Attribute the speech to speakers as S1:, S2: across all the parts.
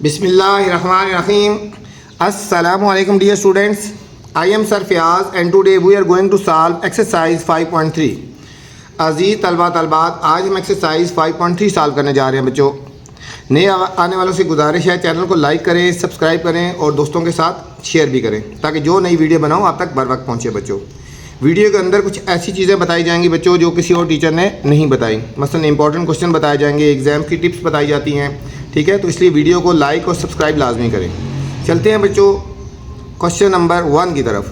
S1: Bismillahirrahmanirrahim. Assalamu alaikum dear students. I am Sir Fiaz and today we are going to solve exercise 5.3. अजीज़ तलबा तलबात, आज हम exercise 5.3 solve करने जा रहे हैं बच्चों। नए आने वालों से गुजारिश है चैनल को लाइक करें, सब्सक्राइब करें और दोस्तों के साथ शेयर भी करें ताकि जो नई वीडियो बनाऊँ आप तक बर वक्त पहुँचे बच्चों। वीडियो के अंदर कुछ ऐसी चीज़ें बताई जाएंगी बच्चों जो किसी और टीचर ने नहीं बताई। मसलन इंपॉर्टेंट क्वेश्चन बताए जाएंगे, एग्ज़ाम की टिप्स बताई जाती हैं, ठीक है। तो इसलिए वीडियो को लाइक और सब्सक्राइब लाजमी करें। चलते हैं बच्चों क्वेश्चन नंबर 1 की तरफ।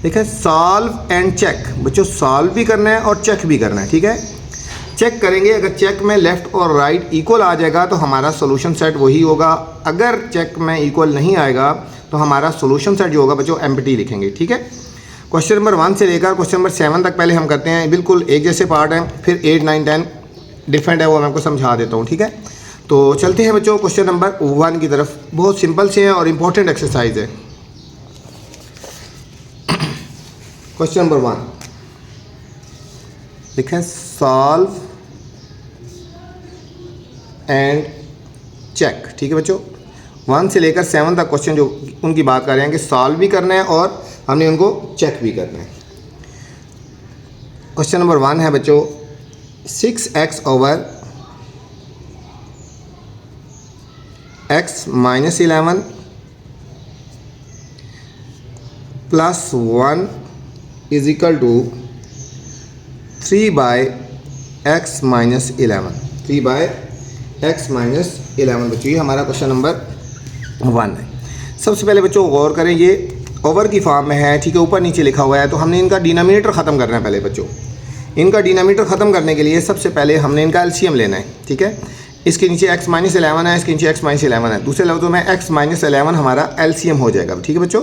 S1: देखिए सॉल्व एंड चेक। बच्चों सॉल्व भी करना है और चेक भी करना है, ठीक है। चेक करेंगे, अगर चेक में लेफ़्ट और राइट इक्वल आ जाएगा तो हमारा सोल्यूशन सेट वही होगा। अगर चेक में इक्वल नहीं आएगा तो हमारा सोल्यूशन सेट जो होगा बच्चों एम्प्टी लिखेंगे, ठीक है। क्वेश्चन नंबर 1 से लेकर क्वेश्चन नंबर 7 तक पहले हम करते हैं, बिल्कुल एक जैसे पार्ट हैं। फिर 8, 9, 10 डिफरेंट है, वो मैं आपको समझा देता हूँ, ठीक है। तो चलते हैं बच्चों क्वेश्चन नंबर 1 की तरफ। बहुत सिंपल से है और इम्पोर्टेंट एक्सरसाइज है। क्वेश्चन नंबर 1 लिखें सॉल्व एंड चेक, ठीक है बच्चों। 1 से लेकर 7 तक क्वेश्चन जो उनकी बात कर रहे हैं कि सॉल्व भी करना है और हमने उनको चेक भी करना है। क्वेश्चन नंबर 1 है बच्चों 6x over x minus 11 plus 1 is equal to 3 by x minus 11। 3 by x minus 11 बच्चों, ये हमारा क्वेश्चन नंबर 1 है। सबसे पहले बच्चों गौर करें, ये ओवर की फॉर्म में है, ठीक है, ऊपर नीचे लिखा हुआ है। तो हमने इनका डिनोमिनेटर ख़त्म करना है पहले बच्चों। इनका डिनोमिनेटर ख़त्म करने के लिए सबसे पहले हमने इनका एलसीएम लेना है, ठीक है। इसके नीचे x माइनस 11 है, इसके नीचे x माइनस 11 है। दूसरे लफ्ज़ों में x माइनस 11 हमारा एलसीएम हो जाएगा, ठीक है बच्चों।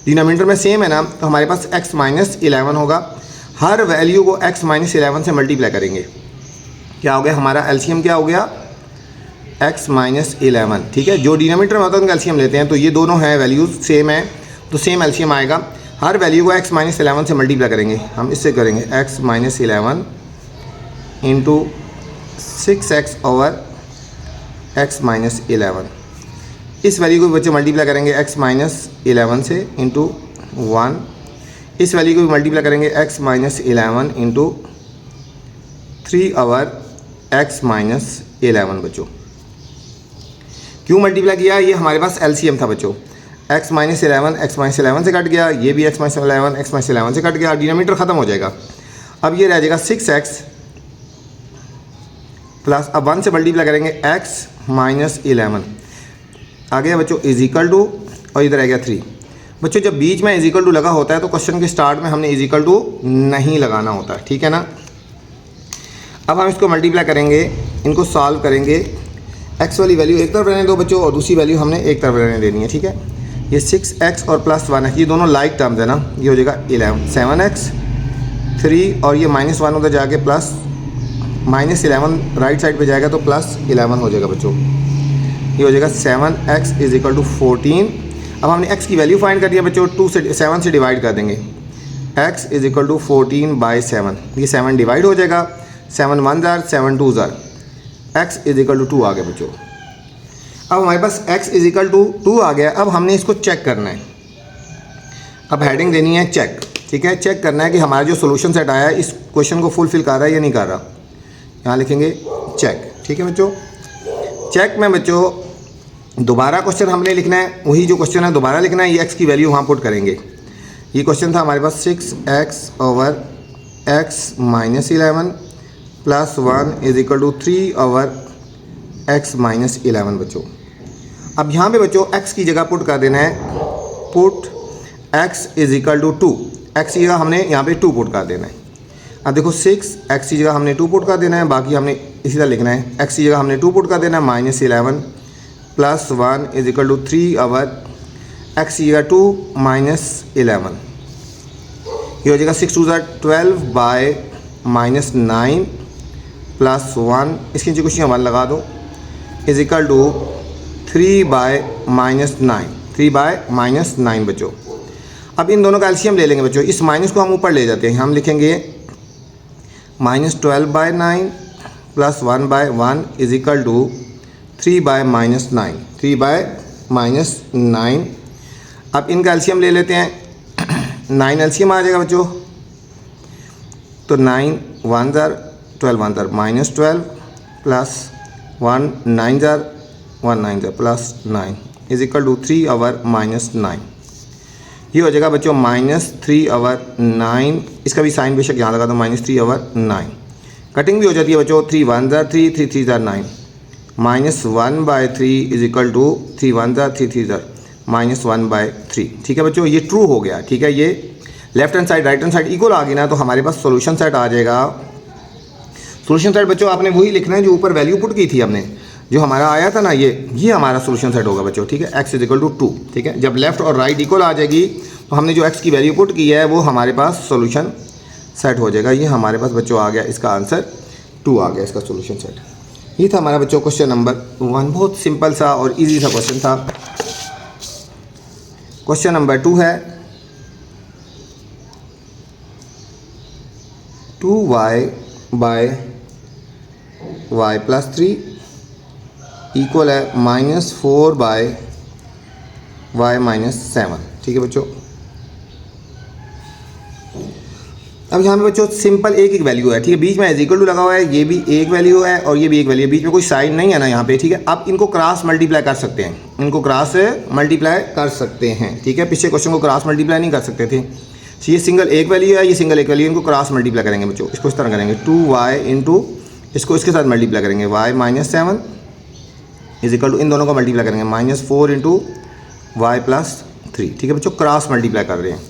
S1: डिनोमिनेटर में सेम है ना, तो हमारे पास x माइनस 11 होगा। हर वैल्यू को x माइनस 11 से मल्टीप्लाई करेंगे, क्या हो गया हमारा एलसीएम, क्या हो गया x माइनस 11, ठीक है। जो डिनोमिनेटर में होता है उनका एलसीएम लेते हैं, तो ये दोनों हैं वैल्यूज़ सेम है तो सेम एलसीएम आएगा। हर वैल्यू को x माइनस 11 से मल्टीप्लाई करेंगे। हम इससे करेंगे x minus 11 into 6x over x minus 11। इस वैल्यू को बच्चे मल्टीप्लाई करेंगे x माइनस 11 से इंटू 1। इस वैल्यू को भी मल्टीप्लाई करेंगे x minus 11 into 3 over x minus 11 बच्चों। क्यों मल्टीप्लाई किया? ये हमारे पास एलसीएम था बच्चों। x माइनस 11 से कट गया, ये भी x माइनस 11 से कट गया, डिनोमिनेटर ख़त्म हो जाएगा। अब ये रह जाएगा 6x प्लस, अब 1 से मल्टीप्लाई करेंगे x माइनस 11 आ गया बच्चों इज इक्वल टू, और इधर आ गया 3। बच्चों जब बीच में इज इक्वल टू लगा होता है तो क्वेश्चन के स्टार्ट में हमने इज इक्वल टू नहीं लगाना होता, ठीक है ना। अब हम इसको मल्टीप्लाई करेंगे, इनको सॉल्व करेंगे। x वाली वैल्यू एक तरफ रहने दो बच्चों और दूसरी वैल्यू हमने एक तरफ रहने देनी है, ठीक है। ये 6x और प्लस 1x, ये दोनों लाइक टर्म्स है ना, ये हो जाएगा 7x 3 और ये माइनस 1 उधर जाके प्लस माइनस 11 राइट साइड पे जाएगा तो प्लस 11 हो जाएगा बच्चों। ये हो जाएगा 7x इज इक्वल टू 14। अब हमने x की वैल्यू फाइंड कर दिया बच्चों, 2 से 7 से डिवाइड कर देंगे। x is equal to 14 by 7, ये 7 डिवाइड हो जाएगा, 7 1 जार 7 2 जार, x इज इक्वल टू 2 आ गया बच्चों। अब हमारे पास x इज इक्वल टू 2 आ गया। अब हमने इसको चेक करना है। अब हेडिंग देनी है चेक, ठीक है। चेक करना है कि हमारा जो सोल्यूशन सेट आया है इस क्वेश्चन को फुलफिल कर रहा है या नहीं कर रहा। यहाँ लिखेंगे चेक, ठीक है बच्चों। चेक में बच्चों दोबारा क्वेश्चन हमने लिखना है, वही जो क्वेश्चन है दोबारा लिखना है। ये x की वैल्यू वहाँ पुट करेंगे। ये क्वेश्चन था हमारे पास 6x over x minus 11 plus 1 is equal to 3 over x minus 11 बच्चों। अब यहाँ पे बच्चों x की जगह पुट कर देना है, put x is equal to 2। x की जगह हमने यहाँ पे 2 पुट कर देना है। अब देखो 6x की जगह हमने 2 पुट कर देना है, बाकी हमने इसी तरह लिखना है। x की जगह हमने 2 पुट कर देना है, minus 11 plus 1 is equal to 3 over x की जगह 2 माइनस 11। ये हो जाएगा 6 2 12 बाय माइनस 9 प्लस 1, इसके नीचे कुछ 1 लगा दो, is equal to 3 by minus 9, 3 by minus 9 बच्चों। अब इन दोनों का एलसीएम ले लेंगे बच्चों। इस माइनस को हम ऊपर ले जाते हैं, हम लिखेंगे -12 by 9 plus 1 by 1 is equal to 3/-9, 3/-9। अब इनका एलसीएम ले लेते हैं। 9 एलसीएम आ जाएगा बच्चों, तो 9 1 जार 12 1 जार -12 प्लस 1 9 जार 1 9 जार प्लस 9 इज इक्वल टू 3/-9। ये हो जाएगा बच्चों -3/9। इसका भी साइन बेशक यहाँ लगा दो, -3/9। कटिंग भी हो जाती है बच्चों, 3 1 जार 3 3 3 जार 9 -1/3 इज इक्वल टू 3 1 जार 3 3 जार -1/3। ठीक है बच्चों, ये ट्रू हो गया। ठीक है, ये left hand side right hand side equal आ गई ना, तो हमारे पास सॉल्यूशन सेट आ जाएगा। सॉल्यूशन सेट बच्चों आपने वही लिखना है जो ऊपर वैल्यू पुट की थी हमने, जो हमारा आया था ना, ये हमारा सॉल्यूशन सेट होगा बच्चों। ठीक है, x इज इक्वल टू 2। ठीक है, जब लेफ्ट और राइट इक्वल आ जाएगी तो हमने जो x की वैल्यू पुट की है वो हमारे पास सॉल्यूशन सेट हो जाएगा। ये हमारे पास बच्चों आ गया, इसका आंसर 2 आ गया, इसका सॉल्यूशन सेट। ये था हमारा बच्चों क्वेश्चन नंबर 1। बहुत सिंपल सा और ईजी सा क्वेश्चन था। क्वेश्चन नंबर 2 है 2y/y प्लस 3 इक्वल है -4/y -7। ठीक है बच्चों, अब यहाँ पे बच्चों सिंपल एक वैल्यू है। ठीक है, बीच में इज इक्वल टू लगा हुआ है, ये भी एक वैल्यू है और ये भी एक वैल्यू है, बीच में कोई साइन नहीं है ना यहाँ पे। ठीक है, अब इनको क्रॉस मल्टीप्लाई कर सकते हैं, इनको क्रॉस मल्टीप्लाई कर सकते हैं। ठीक है, पिछले क्वेश्चन को क्रॉस मल्टीप्लाई नहीं कर सकते थे। तो ये सिंगल एक वैल्यू है, ये सिंगल एक वैल्यू, इनको क्रॉस मल्टीप्लाई करेंगे बच्चों। इसको इस तरह करेंगे, 2y इंटू इसको इसके साथ मल्टीप्लाई करेंगे, y -7 इज इक्वल टू इन दोनों को मल्टीप्लाई करेंगे -4 इंटू y प्लस 3। ठीक है बच्चों, क्रॉस मल्टीप्लाई कर रहे हैं।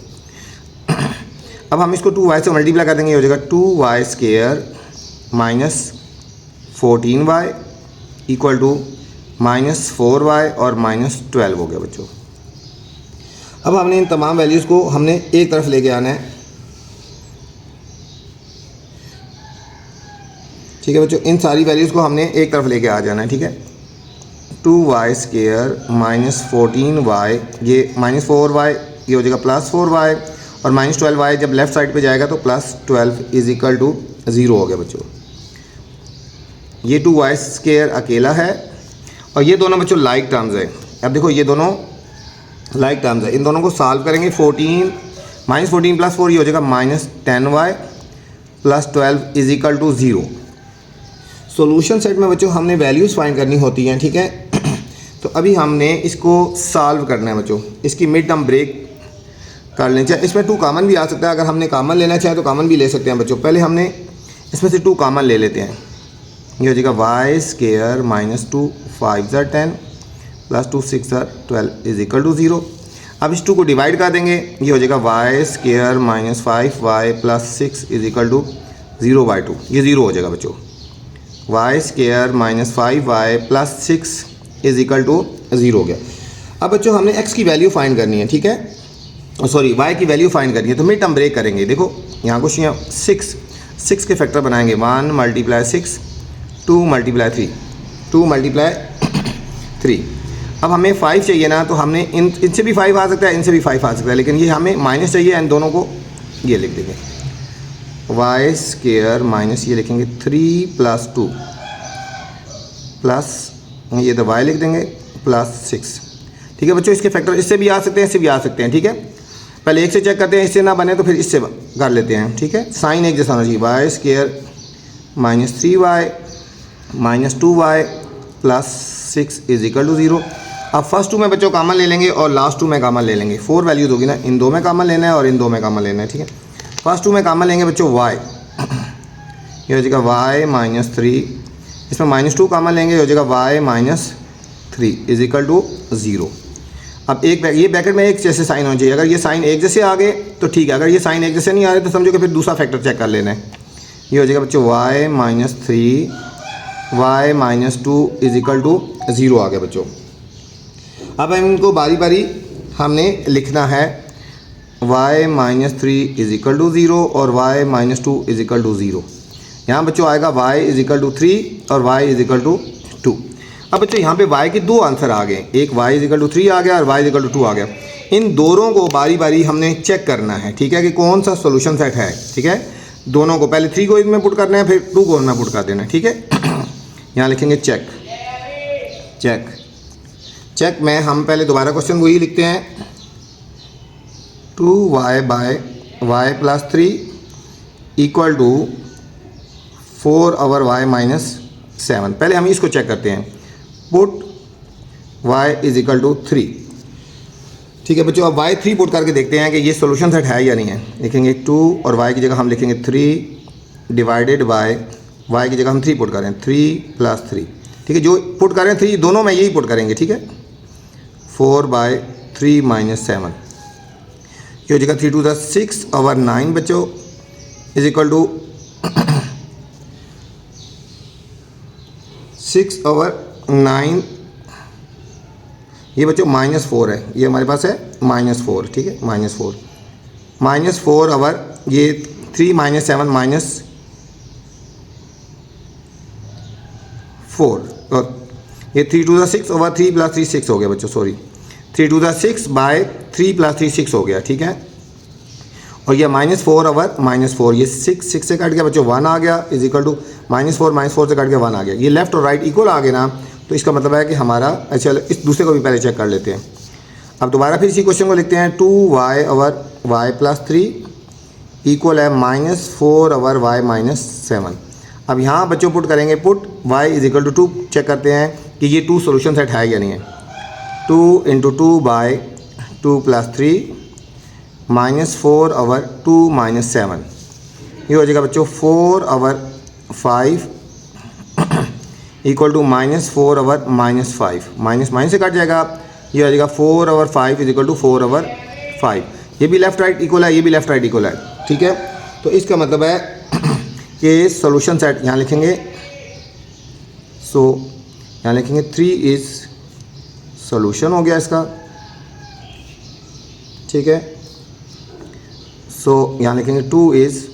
S1: अब हम इसको 2y से मल्टीप्लाई कर देंगे, ये हो जाएगा 2y square -14y equal to -4y और -12 हो गया बच्चों। अब हमने इन तमाम वैल्यूज़ को हमने एक तरफ लेके आना है। ठीक है बच्चों, इन सारी वैल्यूज़ को हमने एक तरफ लेके आ जाना है। ठीक है, 2y स्क्वायर -14y, ये -4y, ये हो जाएगा +4y और -12y जब लेफ्ट साइड पे जाएगा तो +12 इज इक्वल टू 0 हो गया बच्चों। ये 2y स्क्वायर अकेला है और ये दोनों बच्चों लाइक टर्म्स है। अब देखो ये दोनों लाइक टर्म्स है, इन दोनों को सॉल्व करेंगे। -14 + 4 ये हो जाएगा -10y + 12 is equal to 0। Solution set में बच्चों हमने वैल्यूज़ फाइंड करनी होती हैं। ठीक है, तो अभी हमने इसको सॉल्व करना है बच्चों। इसकी मिड टर्म ब्रेक कर लेना चाहिए। इसमें 2 कॉमन भी आ सकता है, अगर हमने कॉमन लेना चाहे तो कॉमन भी ले सकते हैं बच्चों। पहले हमने इसमें से 2 कॉमन ले लेते हैं। ये हो जाएगा y square -2 5 * 10 + 2 6 * 12 is equal to 0। अब इस 2 को डिवाइड कर देंगे, ये हो जाएगा y square -5y + 6 is equal to 0/2। ये 0 हो जाएगा बच्चों। y square -5y + 6 is equal to 0 हो गया। अब बच्चों हमने x की वैल्यू फाइंड करनी है। ठीक है, सॉरी y की वैल्यू फाइंड करनी है, तो मिड टर्म ब्रेक करेंगे। देखो यहाँ कुछ यहाँ 6 के फैक्टर बनाएंगे, 1 × 6 2 × 3 2 × 3। अब हमें 5 चाहिए ना, तो हमने इनसे भी 5 आ सकता है, इनसे भी 5 आ सकता है, लेकिन ये हमें माइनस चाहिए। इन दोनों को ये लिख देंगे, y स्क्वायर माइनस ये लिखेंगे 3 + 2 प्लस ये तो y लिख देंगे +6। ठीक है बच्चों, इसके फैक्टर इससे भी आ सकते हैं, इससे भी आ सकते हैं। ठीक है, पहले एक से चेक करते हैं, इससे ना बने तो फिर इससे कर लेते हैं। ठीक है, साइन एक जैसा होना चाहिए। y square -3y -2y + 6 is equal to 0। अब फर्स्ट 2 में बच्चों कॉमन ले लेंगे और लास्ट 2 में कॉमन ले लेंगे। 4 वैल्यूज होगी ना, इन 2 में कॉमन लेना है और इन 2 में कॉमन लेना है। ठीक है, फर्स्ट 2 में कॉमन लेंगे बच्चों y, ये हो जाएगा y -3, इसमें -2 कॉमन लेंगे, ये हो जाएगा y -3 इज इक्वल टू 0। अब एक ये ब्रैकेट में एक जैसे साइन होना चाहिए। अगर ये साइन एक जैसे आ गए तो ठीक है, अगर ये साइन एक जैसे नहीं आ रहे तो समझो कि फिर दूसरा फैक्टर चेक कर लेना है। ये हो जाएगा बच्चों y -3 y -2 is equal to 0 आ गया बच्चों। अब हम इनको बारी बारी हमने लिखना है, y -3 इज इक्वल टू 0 और y -2 इज इक्वल टू 0। यहाँ बच्चों आएगा y इज इक्वल टू 3 और y इज इक्वल टू 2। अब बच्चों यहाँ पे y के 2 आंसर आ गए, एक y इज इक्वल टू 3 आ गया और y इज इक्वल टू 2 आ गया। इन दोनों को बारी बारी हमने चेक करना है। ठीक है, कि कौन सा सॉल्यूशन सेट है। ठीक है, दोनों को पहले 3 को इसमें पुट करना है, फिर 2 को इसमें पुट कर देना है। ठीक है, यहाँ लिखेंगे चेक चेक में हम पहले दोबारा क्वेश्चन वही लिखते हैं 2y by y plus 3 equal to 4 over y minus 7। पहले हम इसको चेक करते हैं, put y is equal to 3। ठीक है बच्चों, अब y 3 पुट करके देखते हैं कि ये सोल्यूशन सेट है या नहीं है। लिखेंगे 2 और y की जगह हम लिखेंगे 3 डिवाइडेड बाय y की जगह हम 3 पुट करें 3 प्लस 3। ठीक है, जो पुट करें 3 दोनों में यही पुट करेंगे। ठीक है, 4 बाय 3 माइनस 7 ये हो जाएगा 3 टू द 6 ओवर 9 बच्चों इज इक्वल टू 6 ओवर 9। ये बच्चों -4 है, ये हमारे पास है -4। ठीक है, -4 ओवर ये 3 माइनस 7 माइनस 4 और ये 3 टू द 6 ओवर 3 प्लस 3 6 हो गया बच्चों, sorry 3 to the 6 by 3 plus 3 6 हो गया। ठीक है, और ये -4 ओवर -4 ये 6 से कट गया बच्चों 1 आ गया इज इक्वल टू -4 से कट गया 1 आ गया। ये लेफ्ट और राइट इक्वल आ गए ना, तो इसका मतलब है कि हमारा अच्छा इस दूसरे को भी पहले चेक कर लेते हैं। अब दोबारा फिर इसी क्वेश्चन को लिखते हैं 2y over y plus 3 equal है -4 ओवर y माइनस 7। अब यहाँ बच्चों पुट करेंगे, put y is equal to 2 check करते हैं कि ये 2 सोल्यूशन सेट है या नहीं है। 2 into 2 by 2 plus 3 -4 over 2 minus 7 ये हो जाएगा बच्चों 4 over 5 equal to -4 over -5 minus से कट जाएगा, ये हो जाएगा 4 over 5 is equal to 4 over 5। ये भी लेफ्ट राइट इक्वल है, ये भी लेफ्ट राइट इक्वल है। ठीक है, तो इसका मतलब है कि सॉल्यूशन सेट यहाँ लिखेंगे, सो यहाँ लिखेंगे 3 इज सॉल्यूशन हो गया इसका। ठीक है, सो यहाँ लिखेंगे 2 इज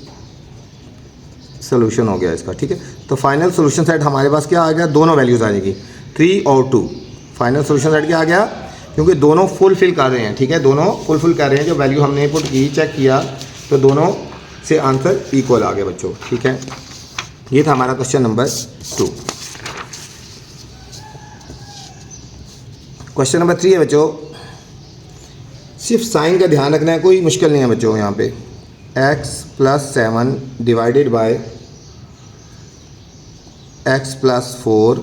S1: सोल्यूशन हो गया इसका। ठीक है, तो फाइनल सोल्यूशन सेट हमारे पास क्या आ गया, दोनों वैल्यूज़ आ जाएगी 3 और 2। फाइनल सोल्यूशन सेट क्या आ गया, क्योंकि दोनों फुलफिल कर रहे हैं। ठीक है, दोनों फुलफिल कर रहे हैं, जो वैल्यू हमने पुट की चेक किया तो दोनों से आंसर इक्वल आ गया बच्चों। ठीक है, ये था हमारा क्वेश्चन नंबर 2। क्वेश्चन नंबर 3 है बच्चों, सिर्फ साइन का ध्यान रखना है, कोई मुश्किल नहीं है बच्चों। यहाँ पे x plus 7 divided by x plus 4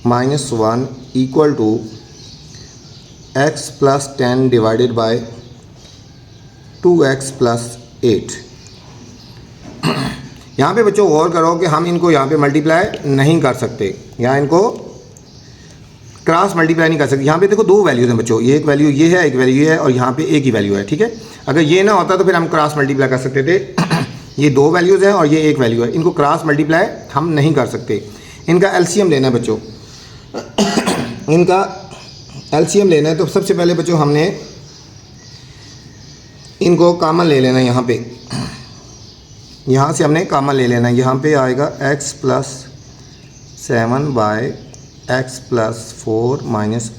S1: minus 1 equal to x plus 10 divided by 2x plus 8। यहाँ पे बच्चों गौर करो कि हम इनको यहाँ पे मल्टीप्लाई नहीं कर सकते, यहाँ इनको क्रॉस मल्टीप्लाई नहीं कर सकते। यहाँ पे देखो 2 वैल्यूज़ हैं बच्चों, ये एक वैल्यू ये है, एक वैल्यू ये है, और यहाँ पे एक ही वैल्यू है। ठीक है, अगर ये ना होता तो फिर हम क्रॉस मल्टीप्लाई कर सकते थे। ये 2 वैल्यूज़ हैं और ये एक वैल्यू है, इनको क्रॉस मल्टीप्लाई हम नहीं कर सकते। इनका एलसीएम लेना है बच्चों, इनका एलसीएम लेना है तो सबसे पहले बच्चों हमने इनको कॉमन ले लेना है। यहाँ पे यहाँ से हमने कॉमन ले लेना है, यहाँ पे आएगा x plus 7 by x plus 4 minus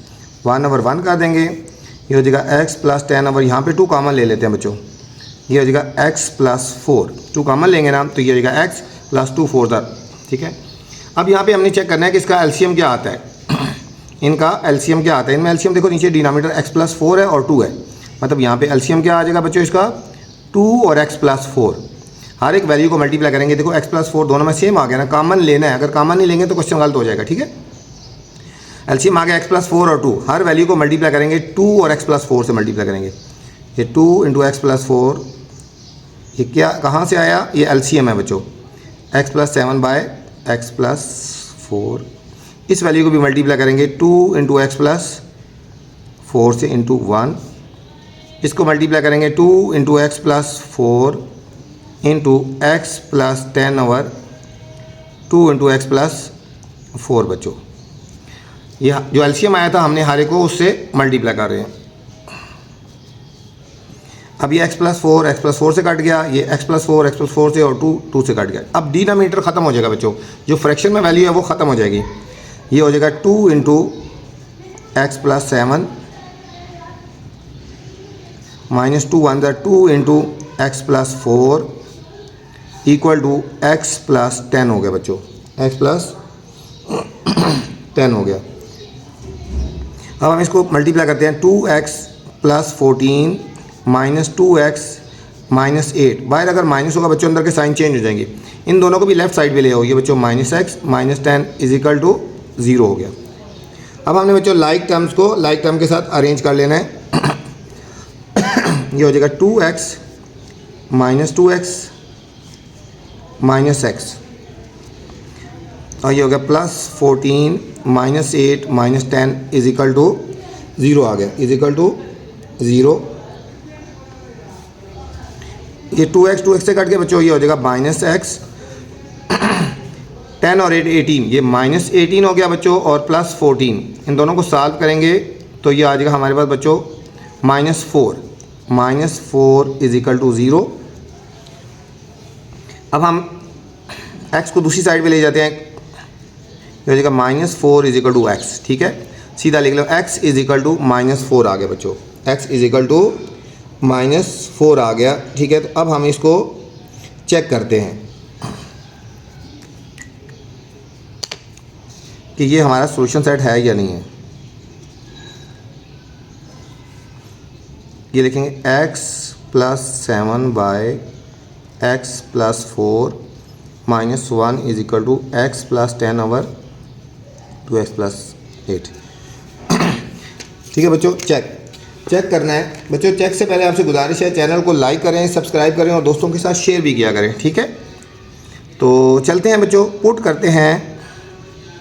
S1: 1 over 1 कर देंगे। ये हो जाएगा x प्लस 10 ओवर, यहाँ पे 2 कॉमन ले लेते हैं बच्चों, ये हो जाएगा x प्लस 4, 2 कॉमन लेंगे ना तो ये हो जाएगा x प्लस 2 4 था। ठीक है, अब यहाँ पे हमने चेक करना है कि इसका एलसीएम क्या आता है, इनका एलसीएम क्या आता है। इनमें एलसीएम देखो नीचे डिनोमिनेटर x प्लस 4 है और 2 है, मतलब यहाँ पे एलसीएम क्या आ जाएगा बच्चों इसका 2 और x प्लस 4। हर एक वैल्यू को मल्टीप्लाई करेंगे, देखो x प्लस 4 दोनों में सेम आ गया ना, कॉमन लेना है, अगर कॉमन नहीं लेंगे तो क्वेश्चन गलत हो जाएगा। ठीक है, एलसीएम आ गया x प्लस 4 और 2, हर वैल्यू को मल्टीप्लाई करेंगे 2 और x प्लस 4 से मल्टीप्लाई करेंगे। ये 2 इंटू एक्स प्लस 4, ये क्या कहाँ से आया, ये एलसीएम है बच्चों, x plus 7 by x plus 4। इस वैल्यू को भी मल्टीप्लाई करेंगे 2 इंटू एक्स प्लस 4 से इंटू 1, इसको मल्टीप्लाई करेंगे 2 into x plus 4 into x plus 10 over 2 into x plus 4 बच्चों। ये जो एलसीएम आया था हमने हर एक को उससे मल्टीप्लाई कर रहे हैं। अब ये x प्लस 4 से कट गया, ये x प्लस 4 से और 2 से कट गया। अब डिनोमिनेटर ख़त्म हो जाएगा बच्चों, जो फ्रैक्शन में वैल्यू है वो ख़त्म हो जाएगी। ये हो जाएगा 2 इंटू एक्स प्लस 7 माइनस 2 1 ज़ा 2 into x plus 4 equal to x plus 10 हो गया बच्चों, x प्लस 10 हो गया। अब हम इसको मल्टीप्लाई करते हैं 2x plus 14 minus 2x minus 8। बाहर अगर माइनस होगा बच्चों अंदर के साइन चेंज हो जाएंगे। इन दोनों को भी लेफ्ट साइड पे ले आओगे बच्चों, minus x minus 10 is equal to 0 हो गया। अब हमने बच्चों लाइक टर्म्स को लाइक टर्म के साथ अरेंज कर लेना है। ये हो जाएगा 2x minus 2x minus x, और ये हो गया plus 14 minus 8 minus 10 is equal to 0 आ गया, इज इक्वल टू 0। ये 2x से कट के बच्चों ये हो जाएगा माइनस एक्स, 10 और 8 18, ये माइनस 18 हो गया बच्चों, और प्लस 14। इन दोनों को सॉल्व करेंगे तो ये आ जाएगा हमारे पास बच्चों माइनस 4 इज इक्वल टू 0। अब हम x को दूसरी साइड पे ले जाते हैं, ये हो जाएगा minus 4 is equal to x. ठीक है, सीधा लिख लो x is equal to minus 4 आ गया बच्चों, x is equal to minus 4 आ गया। ठीक है, तो अब हम इसको चेक करते हैं कि ये हमारा सॉल्यूशन सेट है या नहीं है। ये लिखेंगे x plus 7 by x plus 4 minus 1 is equal to x plus 10 over 2x plus 8। ठीक है बच्चों, चेक करना है बच्चों। चेक से पहले आपसे गुजारिश है चैनल को लाइक करें, सब्सक्राइब करें और दोस्तों के साथ शेयर भी किया करें। ठीक है, तो चलते हैं बच्चों, पुट करते हैं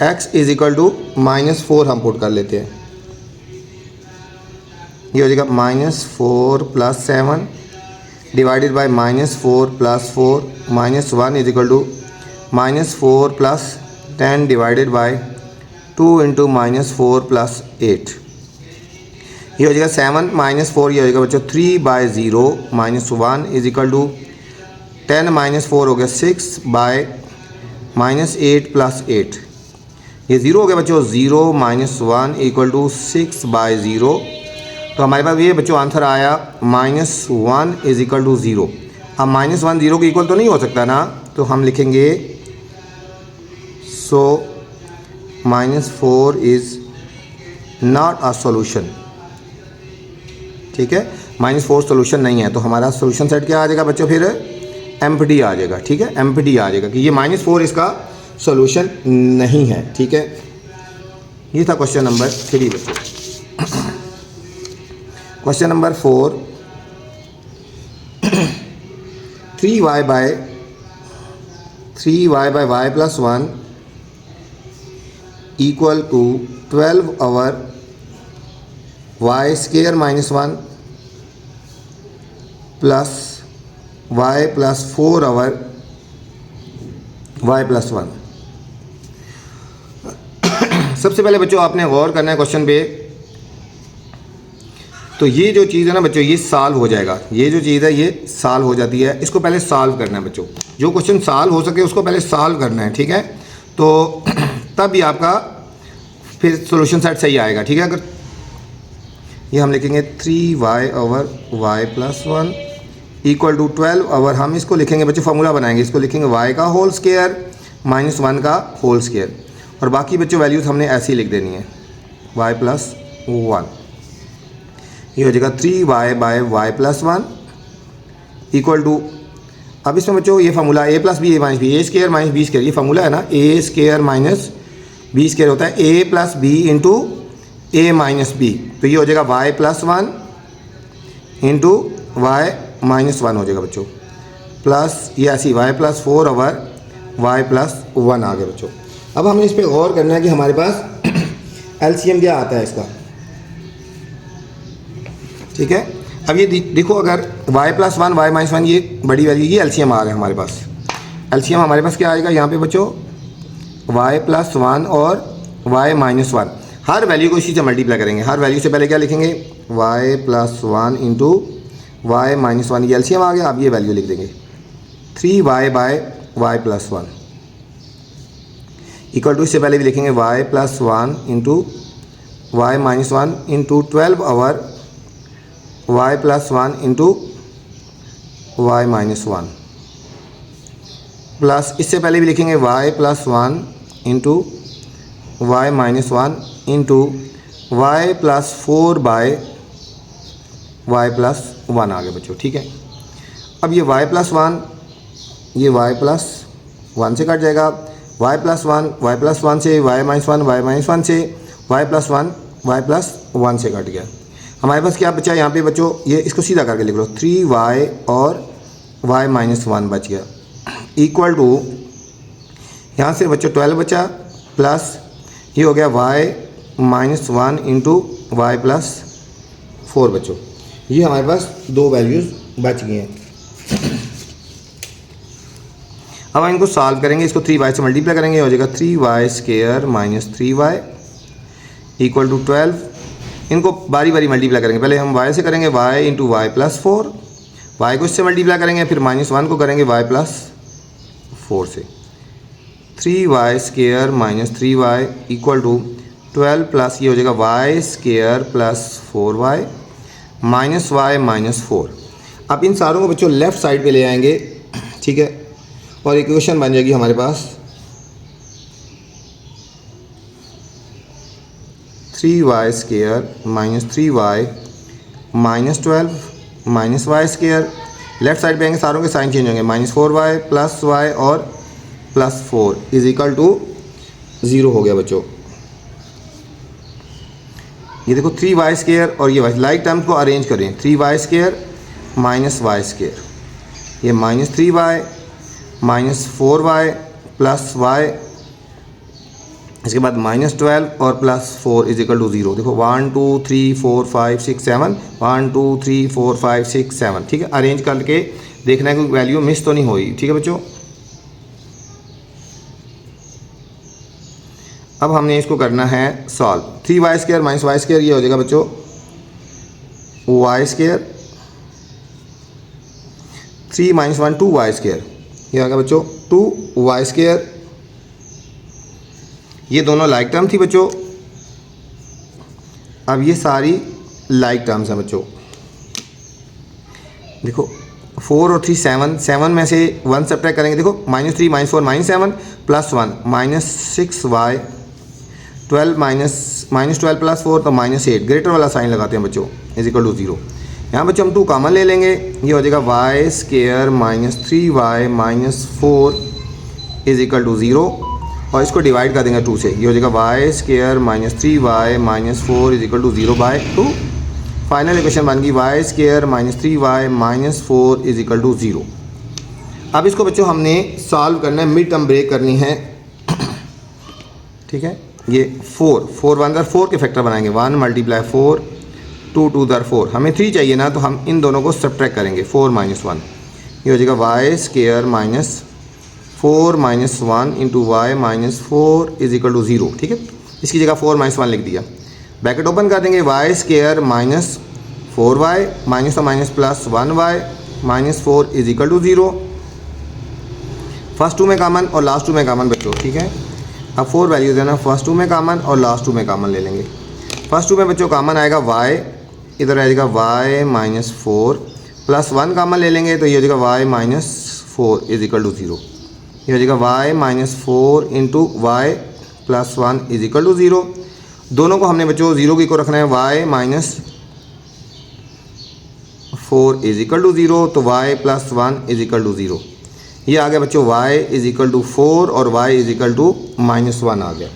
S1: x is equal to minus 4 हम पुट कर लेते हैं। ये हो जाएगा minus 4 plus 7 divided by minus 4 plus 4 minus 1 is equal to minus 4 plus 10 divided by 2 into minus 4 plus 8। ये हो जाएगा 7 माइनस 4, ये हो जाएगा बच्चों 3 by 0 minus 1 is equal to 10 minus 4 हो गया 6 बाय माइनस 8 प्लस 8। ये 0 हो गया बच्चों, 0 माइनस 1 इक्वल टू 6 बाय 0। तो हमारे पास ये बच्चों आंसर आया माइनस 1 इज इक्वल टू 0। अब माइनस 1 0 के इक्वल तो नहीं हो सकता ना, तो हम लिखेंगे so minus 4 is not a solution. ठीक है, माइनस 4 सॉल्यूशन नहीं है, तो हमारा सॉल्यूशन सेट क्या आ जाएगा बच्चों, फिर एम्प्टी आ जाएगा। ठीक है, एम्प्टी आ जाएगा कि ये माइनस 4 इसका सॉल्यूशन नहीं है। ठीक है, ये था क्वेश्चन नंबर 3 बच्चों। Question number 4, 3y by y plus 1 equal to 12 over y square minus 1 plus y plus 4 over y plus 1। सबसे पहले बच्चों आपने गौर करना है क्वेश्चन पे। तो ये जो चीज़ है ना बच्चों, ये सॉल्व हो जाएगा। ये जो चीज़ है ये सॉल्व हो जाती है, इसको पहले सॉल्व करना है बच्चों। जो क्वेश्चन सॉल्व हो सके उसको पहले सॉल्व करना है। ठीक है, तो तब भी आपका फिर सॉल्यूशन सेट सही आएगा। ठीक है, अगर ये हम लिखेंगे 3y over y plus 1 equal to 12 over, हम इसको लिखेंगे बच्चों, फार्मूला बनाएंगे, इसको लिखेंगे y का होल स्क्वायर माइनस 1 का होल स्क्वायर, और बाकी बच्चों वैल्यूज़ हमने ऐसी लिख देनी है y प्लस 1। ये हो जाएगा 3y by y plus 1 equal to, अब इसमें बच्चों ये formula a plus b a minus b, a square minus b square, ये फार्मूला है ना, a square minus b square होता है a plus b into a minus b. तो ये हो जाएगा y plus 1 into y minus 1 हो जाएगा बच्चों, प्लस ये ऐसी y plus 4 over y plus 1 आ गया बच्चों। अब हमें इस पर गौर करना है कि हमारे पास एलसीएम क्या आता है इसका। ठीक है, अब ये देखो, अगर y प्लस 1 y माइनस 1 ये बड़ी वैल्यू, ये एलसीएम आ रहा है हमारे पास। एलसीएम हमारे पास क्या आएगा यहाँ पे बच्चों, y प्लस 1 और y माइनस 1। हर वैल्यू को इसी से मल्टीप्लाई करेंगे। हर वैल्यू से पहले क्या लिखेंगे, y plus 1 into y minus 1, ये एलसीएम आ गया। अब ये वैल्यू लिख देंगे 3y by y plus 1 equal to, इससे पहले भी लिखेंगे y plus 1 into y minus 1 into 12 over y plus 1 into y minus 1, plus इससे पहले भी लिखेंगे y plus 1 into y minus 1 into y plus 4 by y plus 1 आ गया बच्चों, ठीक है। अब ये y प्लस 1, ये y प्लस 1 से कट जाएगा, y प्लस 1 से y माइनस 1, y माइनस 1 से y प्लस 1, y प्लस 1 से कट गया। हमारे पास क्या बचा यहाँ पे बच्चों, ये इसको सीधा करके लिख लो, 3y और y माइनस 1 बच गया, इक्वल टू यहाँ से बच्चों 12 बचा, प्लस ये हो गया y minus 1 into y plus 4 बच्चों। ये हमारे पास दो वैल्यूज़ बच गई हैं। अब हम इनको सॉल्व करेंगे, इसको 3y से मल्टीप्लाई करेंगे, हो जाएगा 3y square minus 3y equal to 12। इनको बारी बारी मल्टीप्लाई करेंगे, पहले हम y से करेंगे y into y plus 4, y को इससे मल्टीप्लाई करेंगे, फिर माइनस 1 को करेंगे y प्लस 4 से। 3y square minus 3y equal to 12 plus ये हो जाएगा y square plus 4y minus y minus 4। अब इन सारों को बच्चों लेफ़्ट साइड पे ले आएंगे, ठीक है, और इक्वेशन बन जाएगी हमारे पास 3y square minus 3y minus 12 minus y square. Left side पे आएंगे, सारों के साइन चेंज होंगे, माइनस 4y प्लस y और प्लस 4 इज इक्वल टू 0 हो गया बच्चों। ये देखो 3y स्क्वायर और ये लाइक टर्म्स को अरेंज करें, 3y square minus y square, ये minus 3y minus 4y plus y, इसके बाद माइनस 12 और प्लस 4 इज इक्वल टू 0। देखो 1 2 3 4 5 6 7, 1 2 3 4 5 6 7, ठीक है। अरेंज करके देखना है कोई वैल्यू मिस तो नहीं हुई, ठीक है बच्चों। अब हमने इसको करना है solve, 3y square minus y square, ये हो जाएगा बच्चों y square, 3 minus 1 2y square, ये आ गया बच्चों 2y स्क्वायर। ये दोनों लाइक टर्म थी बच्चों, अब ये सारी लाइक टर्म्स हैं बच्चों। देखो 4 और 3 7 में से 1 सब्ट्रैक्ट करेंगे, देखो minus 3 minus 4 minus 7 plus 1 minus 6y 12 minus 12 plus 4 तो माइनस 8, ग्रेटर वाला साइन लगाते हैं बच्चों, इज इक्वल टू 0। यहाँ बच्चों हम 2 कॉमन ले लेंगे, ये हो जाएगा y square minus 3y minus 4 is equal to 0, और इसको डिवाइड कर देंगे 2 से, ये हो जाएगा y square minus 3y minus 4 is equal to 0 by 2। Final equation बन गई y square minus 3y minus 4 is equal to 0। अब इसको बच्चों हमने सॉल्व करना है, मिड टर्म ब्रेक करनी है, ठीक है। ये 4 1 4 के फैक्टर बनाएंगे, 1 मल्टीप्लाई 4 2 2 4, हमें 3 चाहिए ना, तो हम इन दोनों को सब्ट्रैक्ट करेंगे, 4 माइनस 1, ये हो जाएगा y square minus 4 minus 1 into y minus 4 is equal to 0, ठीक है। इसकी जगह 4 माइनस 1 लिख दिया, ब्रैकेट ओपन कर देंगे, y square minus 4y minus और minus plus 1y minus 4 is equal to 0। First 2 में कॉमन और लास्ट 2 में कॉमन बच्चों, ठीक है। अब 4 वैल्यूज है ना, फर्स्ट 2 में कॉमन और लास्ट 2 में कॉमन ले लेंगे। फर्स्ट 2 में बच्चों कॉमन आएगा y, इधर आएगा y माइनस 4 प्लस 1 कॉमन ले लेंगे, तो ये हो जाएगा y minus 4 is equal to 0, ये हो जाएगा y minus 4 into y plus 1 is equal to 0। दोनों को हमने बच्चों 0 की को रखना है, y minus 4 is equal to 0, तो y plus 1 is equal to 0। ये आ गया बच्चों y इज इक्वल टू 4 और y is equal to minus 1 आ गया।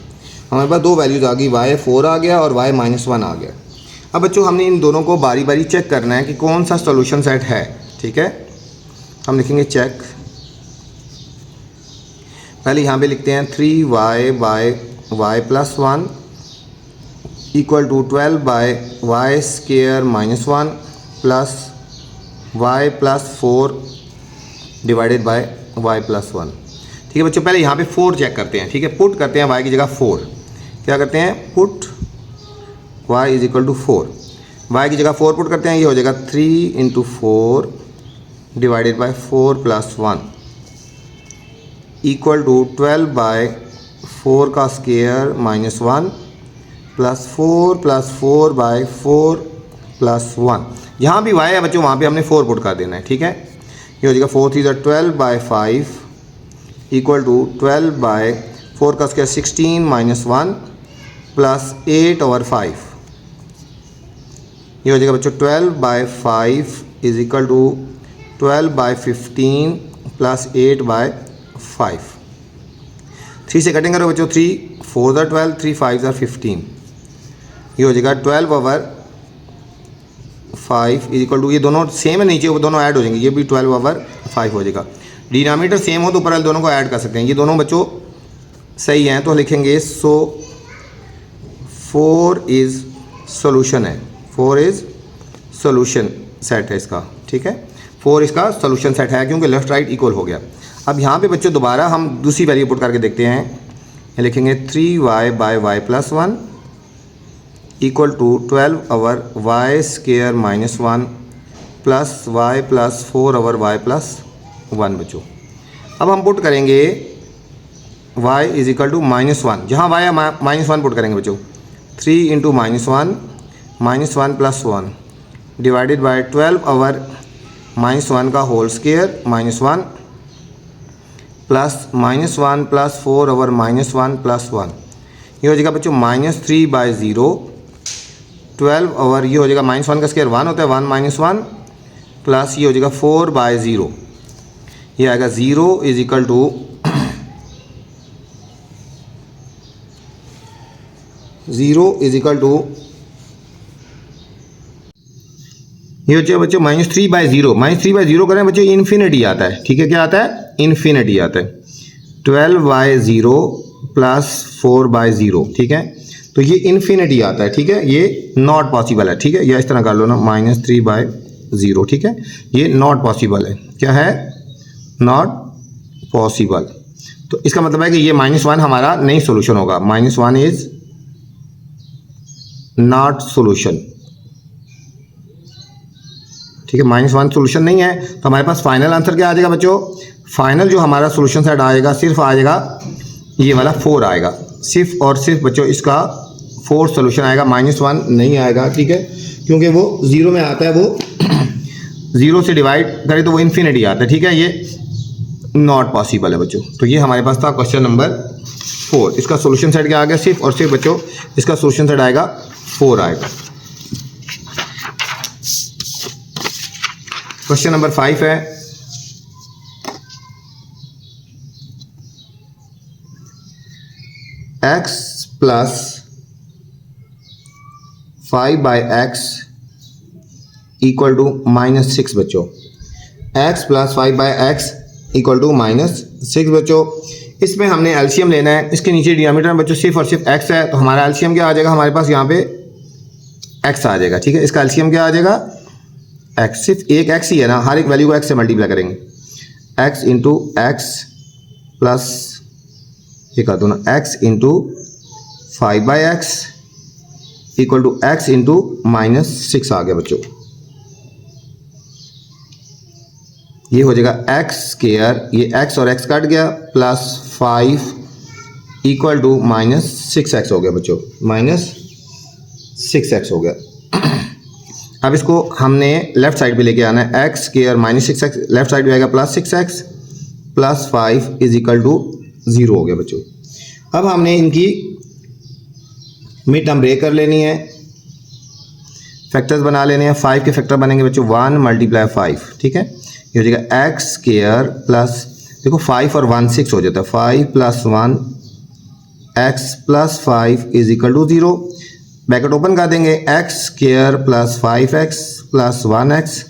S1: हमारे पास दो वैल्यूज़ आ गई, y 4 आ गया और y माइनस 1 आ गया। अब बच्चों हमने इन दोनों को बारी बारी चेक करना है कि कौन सा सॉल्यूशन सेट है, ठीक है। हम लिखेंगे चेक, पहले यहाँ पे लिखते हैं 3y by y plus 1 equal to 12 by y square minus 1 plus y plus 4 divided by y plus 1, ठीक है बच्चों। पहले यहाँ पे 4 चेक करते हैं, ठीक है, पुट करते हैं y की जगह 4, क्या करते हैं, put y is equal to 4, y की जगह 4 पुट करते हैं, ये हो जाएगा 3 into 4 divided by 4 plus 1 equal to 12 by 4 का square minus 1 plus 4 by 4 plus 1। जहाँ भी y है बच्चों वहाँ पे हमने 4 पुट कर देना है, ठीक है। ये हो जाएगा 4 3 12 बाय 5 इक्वल टू 12 बाय 4 का स्क्वायर 16 माइनस 1 प्लस 8 ओवर 5 ये हो जाएगा बच्चों 12/5 इज इक्वल टू 12/15 प्लस 8/5। 3 से कटिंग करो बच्चों, 3 4 ज़ा 12, 3 5 ज़ा 15। ये हो जाएगा 12/5 इज इक्वल टू, ये दोनों सेम है नीचे, वो दोनों ऐड हो जाएंगे, ये भी 12/5 हो जाएगा। डिनोमिनेटर सेम हो तो ऊपर वाले दोनों को ऐड कर सकते हैं। ये दोनों बच्चों सही हैं तो लिखेंगे सो 4 इज़ सोल्यूशन है, 4 इज़ सोल्यूशन सेट है इसका, ठीक है। 4 इसका सोल्यूशन सेट है क्योंकि लेफ्ट राइट इक्वल हो गया। अब यहाँ पे बच्चों दोबारा हम दूसरी वैल्यू पुट करके देखते हैं। ये लिखेंगे 3y/y+1 equal to 12/y² - 1 plus y plus 4/y+1 बच्चों। अब हम पुट करेंगे y इज इक्वल टू -1, जहाँ y है -1 पुट करेंगे बच्चों। 3 × -1 -1 + 1 डिवाइडेड बाय 12/-1 का होल स्क्वायर -1 प्लस -1 प्लस 4/-1 + 1। ये हो जाएगा बच्चों -3/0 12 ये हो जाएगा -1 का स्क्वायर 1 होता है, 1 - 1 प्लस ये हो जाएगा 4/0। ये आएगा 0 is equal to 0 is equal to, ये हो जाएगा बच्चों -3/0। -3/0 करें बच्चों इन्फिनिटी आता है, ठीक है। क्या आता है? इन्फिनिटी आता है। 12/0 प्लस 4/0, ठीक है। तो ये इन्फिनिटी आता है, ठीक है। ये नॉट पॉसिबल है, ठीक है। या इस तरह कर लो ना, -3/0, ठीक है। ये नॉट पॉसिबल है। क्या है? Not possible. तो इसका मतलब है कि ये -1 हमारा नहीं सोल्यूशन होगा। -1 इज नॉट सोल्यूशन, ठीक है। -1 सोल्यूशन नहीं है तो हमारे पास फाइनल आंसर क्या आ जाएगा बच्चों? फाइनल जो हमारा सोल्यूशन सेट आएगा सिर्फ आ जाएगा ये वाला 4 आएगा, सिर्फ और सिर्फ बच्चों इसका 4 सोल्यूशन आएगा, -1 नहीं आएगा, ठीक है। क्योंकि वो 0 में आता है, वो 0 से डिवाइड करें तो वो इन्फिनिटी आता है, ठीक है। ये नॉट पॉसिबल है बच्चों। तो ये हमारे पास था क्वेश्चन नंबर 4। इसका सोल्यूशन सेट क्या आ गया? सिर्फ और सिर्फ बच्चों इसका सोल्यूशन सेट आएगा 4 आएगा। क्वेश्चन नंबर 5 है, x plus 5/x equal to -6 बच्चों। x plus 5/x equal to -6 बच्चों। इसमें हमने एलसीएम लेना है। इसके नीचे डिनोमिनेटर में बच्चों सिर्फ और सिर्फ x है, तो हमारा एलसीएम क्या आ जाएगा? हमारे पास यहाँ पे x आ जाएगा, ठीक है। इसका एलसीएम क्या आ जाएगा? x, सिर्फ एक x ही है ना, हर एक वैल्यू को x से मल्टीप्लाई करेंगे। x इंटू x प्लस ये कर दो ना, x into 5/x equal to x into -6 आ गया बच्चों। ये हो जाएगा x², ये x और x कट गया, प्लस 5 इक्वल टू -6x हो गया बच्चों, -6x हो गया। अब इसको हमने लेफ्ट साइड पे लेके आना है। x² -6x लेफ्ट साइड में आएगा +6x plus 5 is equal to 0 हो गया बच्चों। अब हमने इनकी मिड टर्म ब्रेक कर लेनी है, फैक्टर्स बना लेने हैं। 5 के फैक्टर बनेंगे बच्चों 1 × 5, ठीक है। ये हो जाएगा x² प्लस, देखो 5 और 1 6 हो जाता है, 5 + 1 x plus 5 is equal to 0। Bracket open कर देंगे, x² plus 5x plus 1x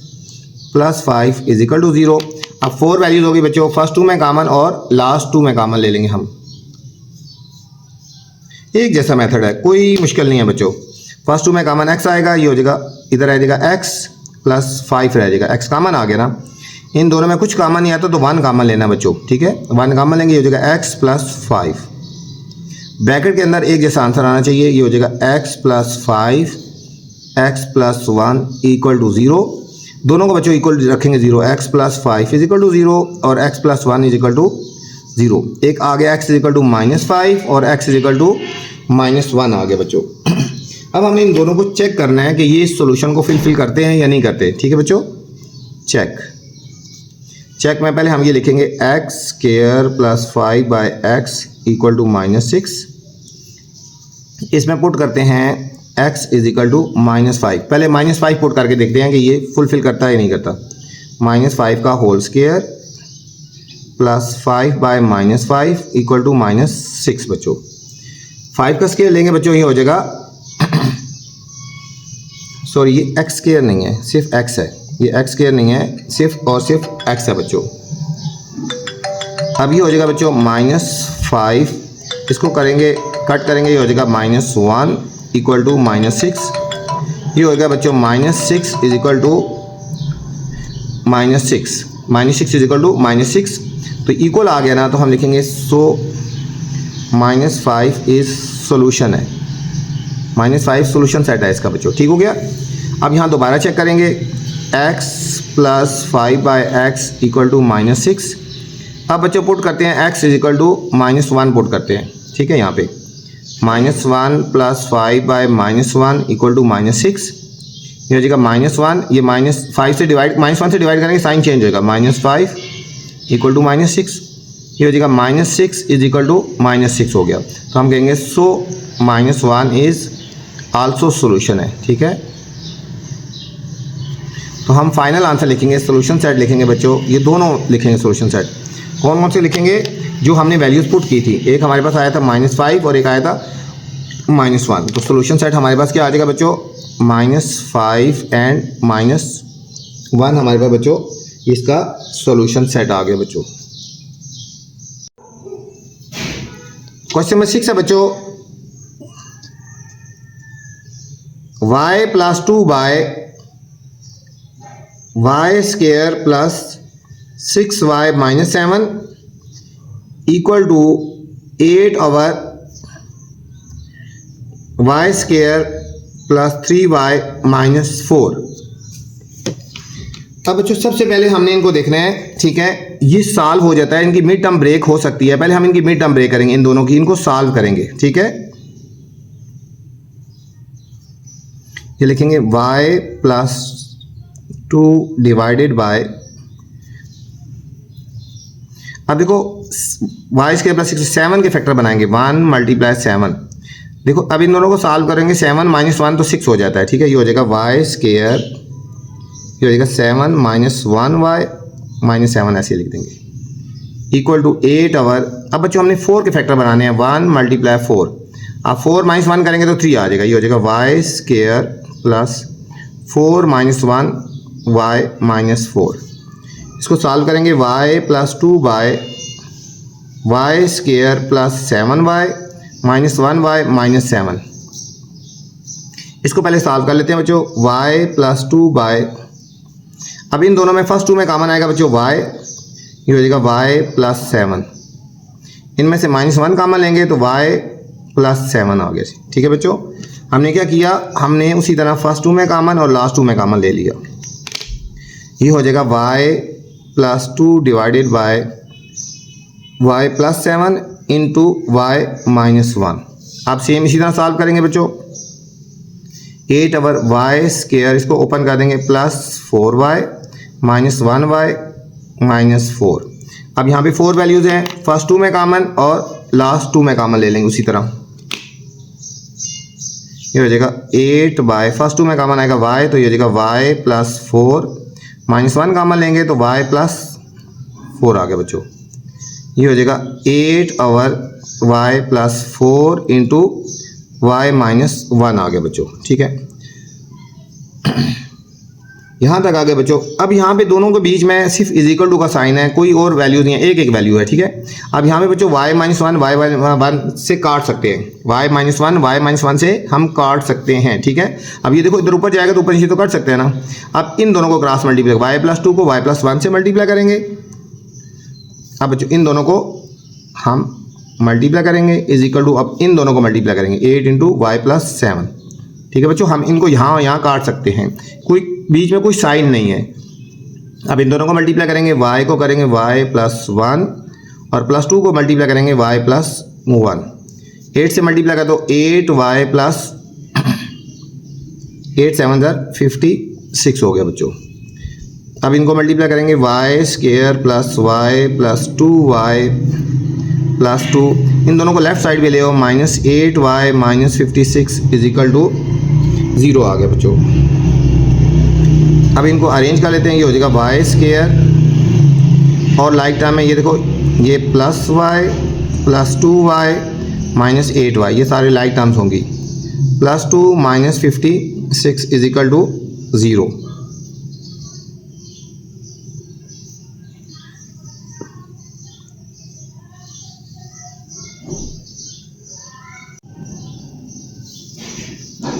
S1: plus 5 is equal to 0। अब 4 वैल्यूज होगी बच्चों, फर्स्ट 2 में कॉमन और लास्ट 2 में कॉमन ले लेंगे हम। एक जैसा मेथड है, कोई मुश्किल नहीं है बच्चों। फर्स्ट 2 में कॉमन x आएगा, ये हो जाएगा, इधर आ जाएगा x प्लस 5 रह जाएगा, x कॉमन आ गया ना। इन दोनों में कुछ कॉमन नहीं आता तो 1 कॉमन लेना बच्चों, ठीक है। 1 कॉमन लेंगे, ये हो जाएगा x प्लस 5। ब्रैकेट के अंदर एक जैसा आंसर आना चाहिए, ये हो जाएगा x plus 5 x plus 1 equal to 0। दोनों को बच्चों इक्वल रखेंगे 0, x plus 5 is equal to 0 और x plus 1 is equal to 0। एक आ गया x इज इक्वल टू -5 और x इज इक्वल टू -1 आ गया बच्चों। अब हमें इन दोनों को चेक करना है कि ये इस सॉल्यूशन को फिल करते हैं या नहीं करते, ठीक है बच्चों। चेक में पहले हम ये लिखेंगे x² plus 5/x equal to -6। इसमें पुट करते हैं x इज इक्वल टू -5। पहले -5 पुट करके देखते हैं कि ये फुलफिल करता है या नहीं करता। -5 का whole square plus 5 by -5 equal to -6 बच्चों। 5 का स्क्वायर लेंगे बच्चों, ये हो जाएगा सॉरी ये x स्क्वायर नहीं है, सिर्फ x है, ये x स्क्वायर नहीं है, सिर्फ और सिर्फ x है बच्चों। अब ये हो जाएगा बच्चों -5, इसको करेंगे कट करेंगे, ये हो जाएगा -1 इक्वल टू -6। ये हो गया बच्चों -6 is equal to -6, -6 is equal to -6। तो इक्वल आ गया ना, तो हम लिखेंगे सो -5 इज सोल्यूशन है, -5 सोल्यूशन सेट है इसका बच्चों। ठीक हो गया। अब यहाँ दोबारा चेक करेंगे, x plus 5 by x equal to -6। अब बच्चों पुट करते हैं x is equal to -1 put करते हैं। ठीक है, यहाँ पे -1 प्लस 5 बाय -1 इक्वल टू -6। ये हो जाएगा -1, ये -5 से डिवाइड, -1 से डिवाइड करेंगे साइन चेंज होगा, -5 इक्वल टू -6। ये हो जाएगा -6 इज इक्वल टू -6 हो गया। तो हम कहेंगे सो -1 इज आल्सो सोल्यूशन है। ठीक है, तो हम फाइनल आंसर लिखेंगे, सोल्यूशन सेट लिखेंगे बच्चों, ये दोनों लिखेंगे सोल्यूशन सेट। कौन कौन से लिखेंगे? जो हमने वैल्यूज़ पुट की थी, एक हमारे पास आया था -5 और एक आया था -1। तो सोल्यूशन सेट हमारे पास क्या आ जाएगा बच्चों? -5 एंड -1 हमारे पास बच्चों इसका सोल्यूशन सेट आ गया बच्चों। क्वेश्चन नंबर 6 है बच्चों, y plus 2 by y square plus 6y minus 7 equal to 8 over y square plus 3y minus 4। अब बच्चों सबसे पहले हमने इनको देखना है। ठीक है, ये सॉल्व हो जाता है, इनकी मिड टर्म ब्रेक हो सकती है। पहले हम इनकी मिड टर्म ब्रेक करेंगे, इन दोनों की, इनको सॉल्व करेंगे। ठीक है, ये लिखेंगे y प्लस 2 डिवाइडेड बाय, अब देखो y स्क्वायर प्लस 7 के फैक्टर बनाएंगे, 1 मल्टीप्लाई 7। देखो अब इन दोनों को सॉल्व करेंगे, 7 माइनस 1 तो 6 हो जाता है। ठीक है, ये हो जाएगा y स्क्वायर, ये हो जाएगा 7 माइनस 1y माइनस 7, ऐसे लिख देंगे, इक्वल टू 8 ओवर। अब बच्चों हमने 4 के फैक्टर बनाने हैं, 1 मल्टीप्लाई 4। अब 4 माइनस 1 करेंगे तो 3 आ जाएगा, ये हो जाएगा y square plus 4 minus 1 y minus 4। इसको सॉल्व करेंगे, y plus 2 by y square plus 7y minus 1y minus 7। इसको पहले सॉल्व कर लेते हैं बच्चों, y प्लस 2 बाय, अब इन दोनों में फर्स्ट 2 में कॉमन आएगा बच्चों y, ये हो जाएगा y प्लस 7। इनमें से -1 कॉमन लेंगे तो y प्लस 7 आ गया। ठीक है बच्चों, हमने क्या किया, हमने उसी तरह फर्स्ट 2 में कॉमन और लास्ट 2 में कॉमन ले लिया। ये हो जाएगा y plus 2 divided by y plus 7 into y minus 1। आप सेम इसी तरह सॉल्व करेंगे बच्चों, 8 ओवर y स्क्वायर, इसको ओपन कर देंगे, plus 4y minus 1y minus 4। अब यहाँ पे 4 वैल्यूज़ हैं, फर्स्ट 2 में कॉमन और लास्ट 2 में कॉमन ले लेंगे उसी तरह। ये हो जाएगा 8 बाय, फर्स्ट 2 में कॉमन आएगा y, तो ये हो जाएगा y प्लस 4 माइनस 1 कॉमन लेंगे तो y प्लस 4 आ गया बच्चों। ये हो जाएगा 8 over y plus 4 into y minus 1 आ गया बच्चों। ठीक है, यहाँ तक आ गए बच्चों। अब यहाँ पे दोनों के बीच में सिर्फ इज इक्वल टू का साइन है, कोई और वैल्यू नहीं है, एक एक वैल्यू है। ठीक है, अब यहाँ पे बच्चों y माइनस 1 y1 से काट सकते हैं, y माइनस 1 से हम काट सकते हैं। ठीक है, अब ये देखो इधर ऊपर जाएगा तो ऊपर नीचे तो काट सकते हैं ना। अब इन दोनों को क्रॉस मल्टीप्लाई, y प्लस 2 को y प्लस 1 से मल्टीप्लाई करेंगे। अब बच्चों इन दोनों को हम मल्टीप्लाई करेंगे, इज इक्वल टू, अब इन दोनों को मल्टीप्लाई करेंगे, 8 इंटू वाई प्लस 7। ठीक है बच्चों, हम इनको यहाँ काट सकते हैं, कोई बीच में कोई साइन नहीं है। अब इन दोनों को मल्टीप्लाई करेंगे, y को करेंगे y प्लस 1 और प्लस 2 को मल्टीप्लाई करेंगे y प्लस 1। 8 से मल्टीप्लाई कर दो, 8y प्लस 8 7 56 हो गया बच्चों। अब इनको मल्टीप्लाई करेंगे, y square plus y plus 2y plus 2, इन दोनों को लेफ्ट साइड पे ले आओ, -8y minus 56 is equal to 0 आ गया बच्चों। अब इनको अरेंज कर लेते हैं, ये हो जाएगा वाई स्केयर और लाइक टर्म में ये देखो ये plus Y plus 2y minus 8y, ये सारे लाइक टर्म्स होंगी। Plus 2 minus 56 is equal to 0।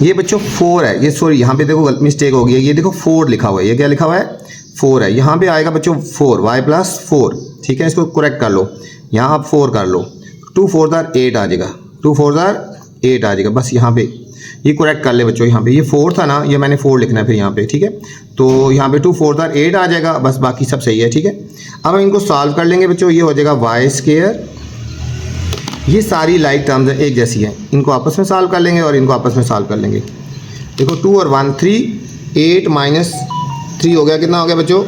S1: ये बच्चों 4 है, ये सॉरी यहाँ पे देखो मिस्टेक हो गई है, ये देखो 4 लिखा हुआ है, ये क्या लिखा हुआ है 4 है, यहाँ पे आएगा बच्चों 4 y प्लस 4, ठीक है, इसको करेक्ट कर लो, यहाँ आप 4 कर लो, 2 4 8 आ जाएगा, 2 4 8 आ जाएगा, बस यहाँ पे ये करेक्ट कर ले बच्चों। यहाँ पे ये 4 था ना, ये मैंने 4 लिखना है फिर यहाँ पे, ठीक है, तो यहाँ पे 2 4 8 आ जाएगा, बस बाकी सब सही है, ठीक है। अब हम इनको सॉल्व कर लेंगे बच्चों, ये हो जाएगा वाई स्केयर, ये सारी लाइक टर्म्स हैं एक जैसी हैं, इनको आपस में सॉल्व कर लेंगे और इनको आपस में सॉल्व कर लेंगे। देखो 2 और 1 3, 8 माइनस 3 हो गया, कितना हो गया बच्चों,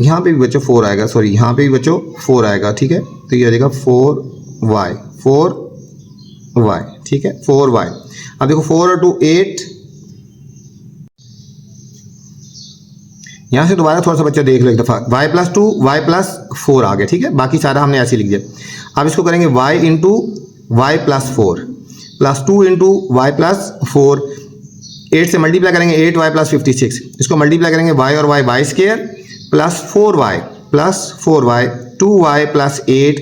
S1: यहाँ पे भी बच्चों 4 आएगा, सॉरी यहाँ पे भी बच्चों 4 आएगा, ठीक है, तो ये आ जाएगा 4y, ठीक है, 4y। अब देखो 4 और 2 8, यहाँ से दोबारा थोड़ा सा बच्चा देख लो एक दफ़ा, y प्लस 2 y प्लस 4 आ गया, ठीक है, बाकी सारा हमने ऐसे लिख दिया। अब इसको करेंगे y into y plus 4 plus 2 into y plus 4, 8 से मल्टीप्लाई करेंगे 8y प्लस 56, इसको मल्टीप्लाई करेंगे y और y y square plus 4y 2y plus 8,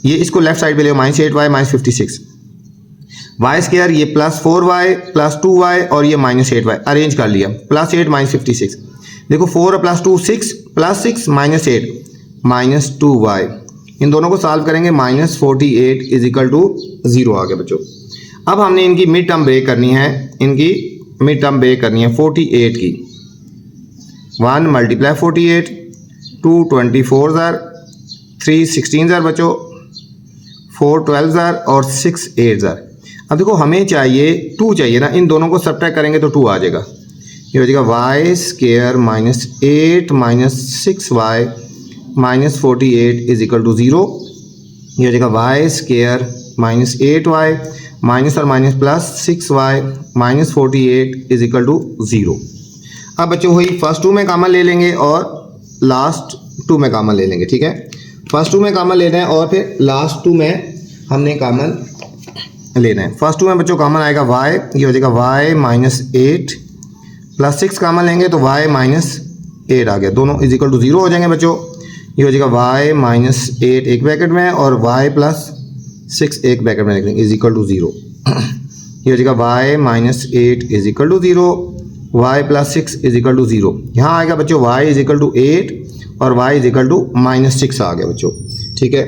S1: ये इसको लेफ्ट साइड पे ले minus 8y minus 56, y square ये प्लस 4y प्लस 2y और ये माइनस 8y अरेंज कर लिया, प्लस 8 माइनस 56। देखो 4 और plus 2 6 plus 6 minus 8 minus 2y, इन दोनों को सॉल्व करेंगे माइनस 48 इज इक्वल टू 0 आ गया बच्चों। अब हमने इनकी मिड टर्म ब्रेक करनी है, इनकी मिड टर्म ब्रेक करनी है 48 की, 1 मल्टीप्लाई 48, 2 24 ज़र, 3 16 ज़र बच्चों, 4 12 ज़र और 6 8 ज़र। अब देखो हमें चाहिए 2 चाहिए ना, इन दोनों को सब्ट्रैक्ट करेंगे तो 2 आ जाएगा, ये हो जाएगा y square minus 8 minus 6y minus 48 is equal to 0, ये हो जाएगा y square minus 8y minus और minus plus 6y minus 48 is equal to 0। अब बच्चों वही फर्स्ट 2 में कॉमन ले लेंगे और लास्ट 2 में कॉमन ले लेंगे, ठीक है, फर्स्ट 2 में कॉमन लेना है और फिर लास्ट 2 में हमने कॉमन लेना है। फर्स्ट 2 में बच्चों कॉमन आएगा y, ये हो जाएगा y माइनस 8 प्लस 6 कॉमन लेंगे तो y माइनस 8 आ गया, दोनों इज इक्वल टू 0 हो जाएंगे बच्चों। ये हो जाएगा y माइनस 8 एक ब्रैकेट में और y प्लस 6 एक ब्रैकेट में लिख देंगे इज इक्वल टू 0। ये हो जाएगा y minus 8 is equal to 0, y plus 6 is equal to 0। यहाँ आएगा बच्चों y इज इक्वल टू 8 और y is equal to minus 6 आ गया बच्चों, ठीक है।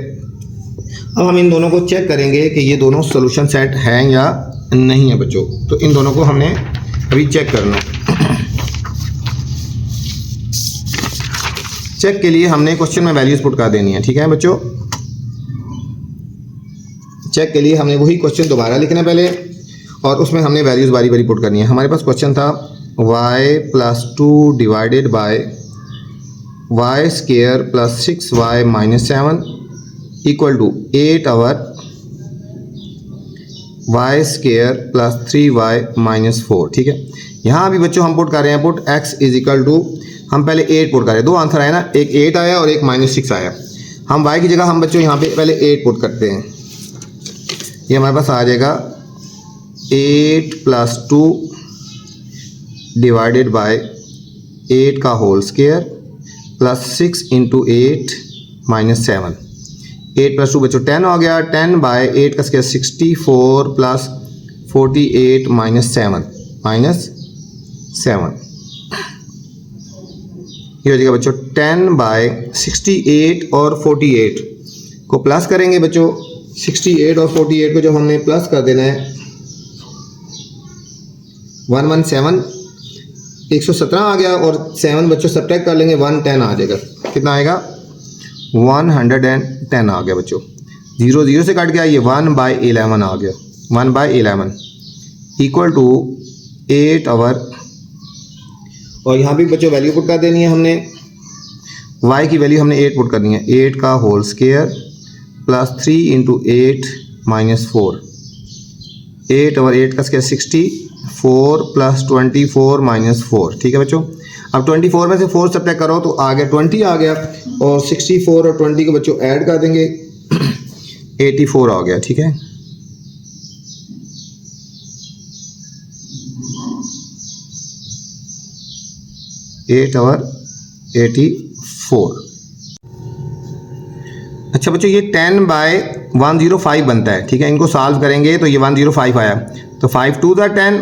S1: अब हम इन दोनों को चेक करेंगे कि ये दोनों सोल्यूशन सेट हैं या नहीं है बच्चों, तो इन दोनों को हमने अभी चेक करना। चेक के लिए हमने क्वेश्चन में वैल्यूज पुट कर देनी है, ठीक है बच्चों। चेक के लिए हमने वही क्वेश्चन दोबारा लिखना है पहले और उसमें हमने वैल्यूज बारी बारी पुट करनी है। हमारे पास क्वेश्चन था y plus 2 divided by y square plus 6y minus 7 equal to 8 over y square plus 3y minus 4, ठीक है। यहाँ भी बच्चों हम पुट कर रहे हैं, put x is equal to, हम पहले 8 पुट कर रहे हैं, 2 आंसर आए ना, एक 8 आया और एक माइनस 6 आया। हम y की जगह हम बच्चों यहाँ पे पहले 8 पुट करते हैं, ये हमारे पास आ जाएगा 8 प्लस 2 डिवाइडेड बाय 8 का whole square plus 6 into 8 minus 7, 8 plus 2 बच्चों 10 हो गया, 10 बाय 8 का स्केयर 64 प्लस 48 माइनस 7 ये हो जाएगा बच्चों 10 बाय 68 और 48 को प्लस करेंगे बच्चों, 68 और 48 को जब हमने प्लस कर देना है 117 117 आ गया और 7 बच्चों सब्ट्रैक्ट कर लेंगे 110 आ जाएगा, कितना आएगा 110 आ गया बच्चों। 0 0 से कट गया, ये 1/11 आ गया, 1/11 इक्वल टू 8 आवर, और यहाँ भी बच्चों वैल्यू पुट कर देनी है हमने, y की वैल्यू हमने 8 पुट करनी है, 8 का होल स्केयर प्लस 3 इंटू 8 -4, 8 और 8 का स्क्वायर 64 प्लस 24 -4। ठीक है बच्चों, अब 24 में से 4 सब्ट्रैक्ट करो तो आ गया 20 आ गया, और 64 और 20 को बच्चों ऐड कर देंगे 84 आ गया। ठीक है, एट और 84। अच्छा बच्चों, ये 10/105 बनता है। ठीक है, इनको सॉल्व करेंगे तो ये 105 आया, तो 5 2 ज़ा 10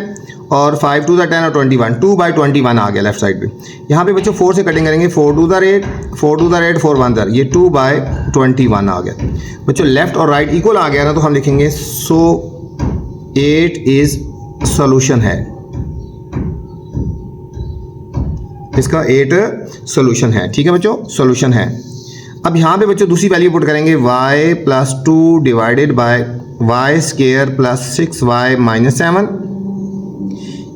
S1: और 5 2 ज़ा 10 और 21, 2/21 आ गया लेफ्ट साइड पे। यहाँ पे बच्चों 4 से कटिंग करेंगे, 4 2 ज़ा 8, 4 2 ज़ा 8, 4 1 ज़ा, ये 2/21 आ गया बच्चों। लेफ्ट और राइट इक्वल आ गया ना, तो हम लिखेंगे सो 8 इज सोल्यूशन है, इसका 8 सोल्यूशन है। ठीक है बच्चों, सोल्यूशन है। अब यहाँ पे बच्चों दूसरी वैल्यू पुट करेंगे, y + 2 divided by y square plus 6y - 7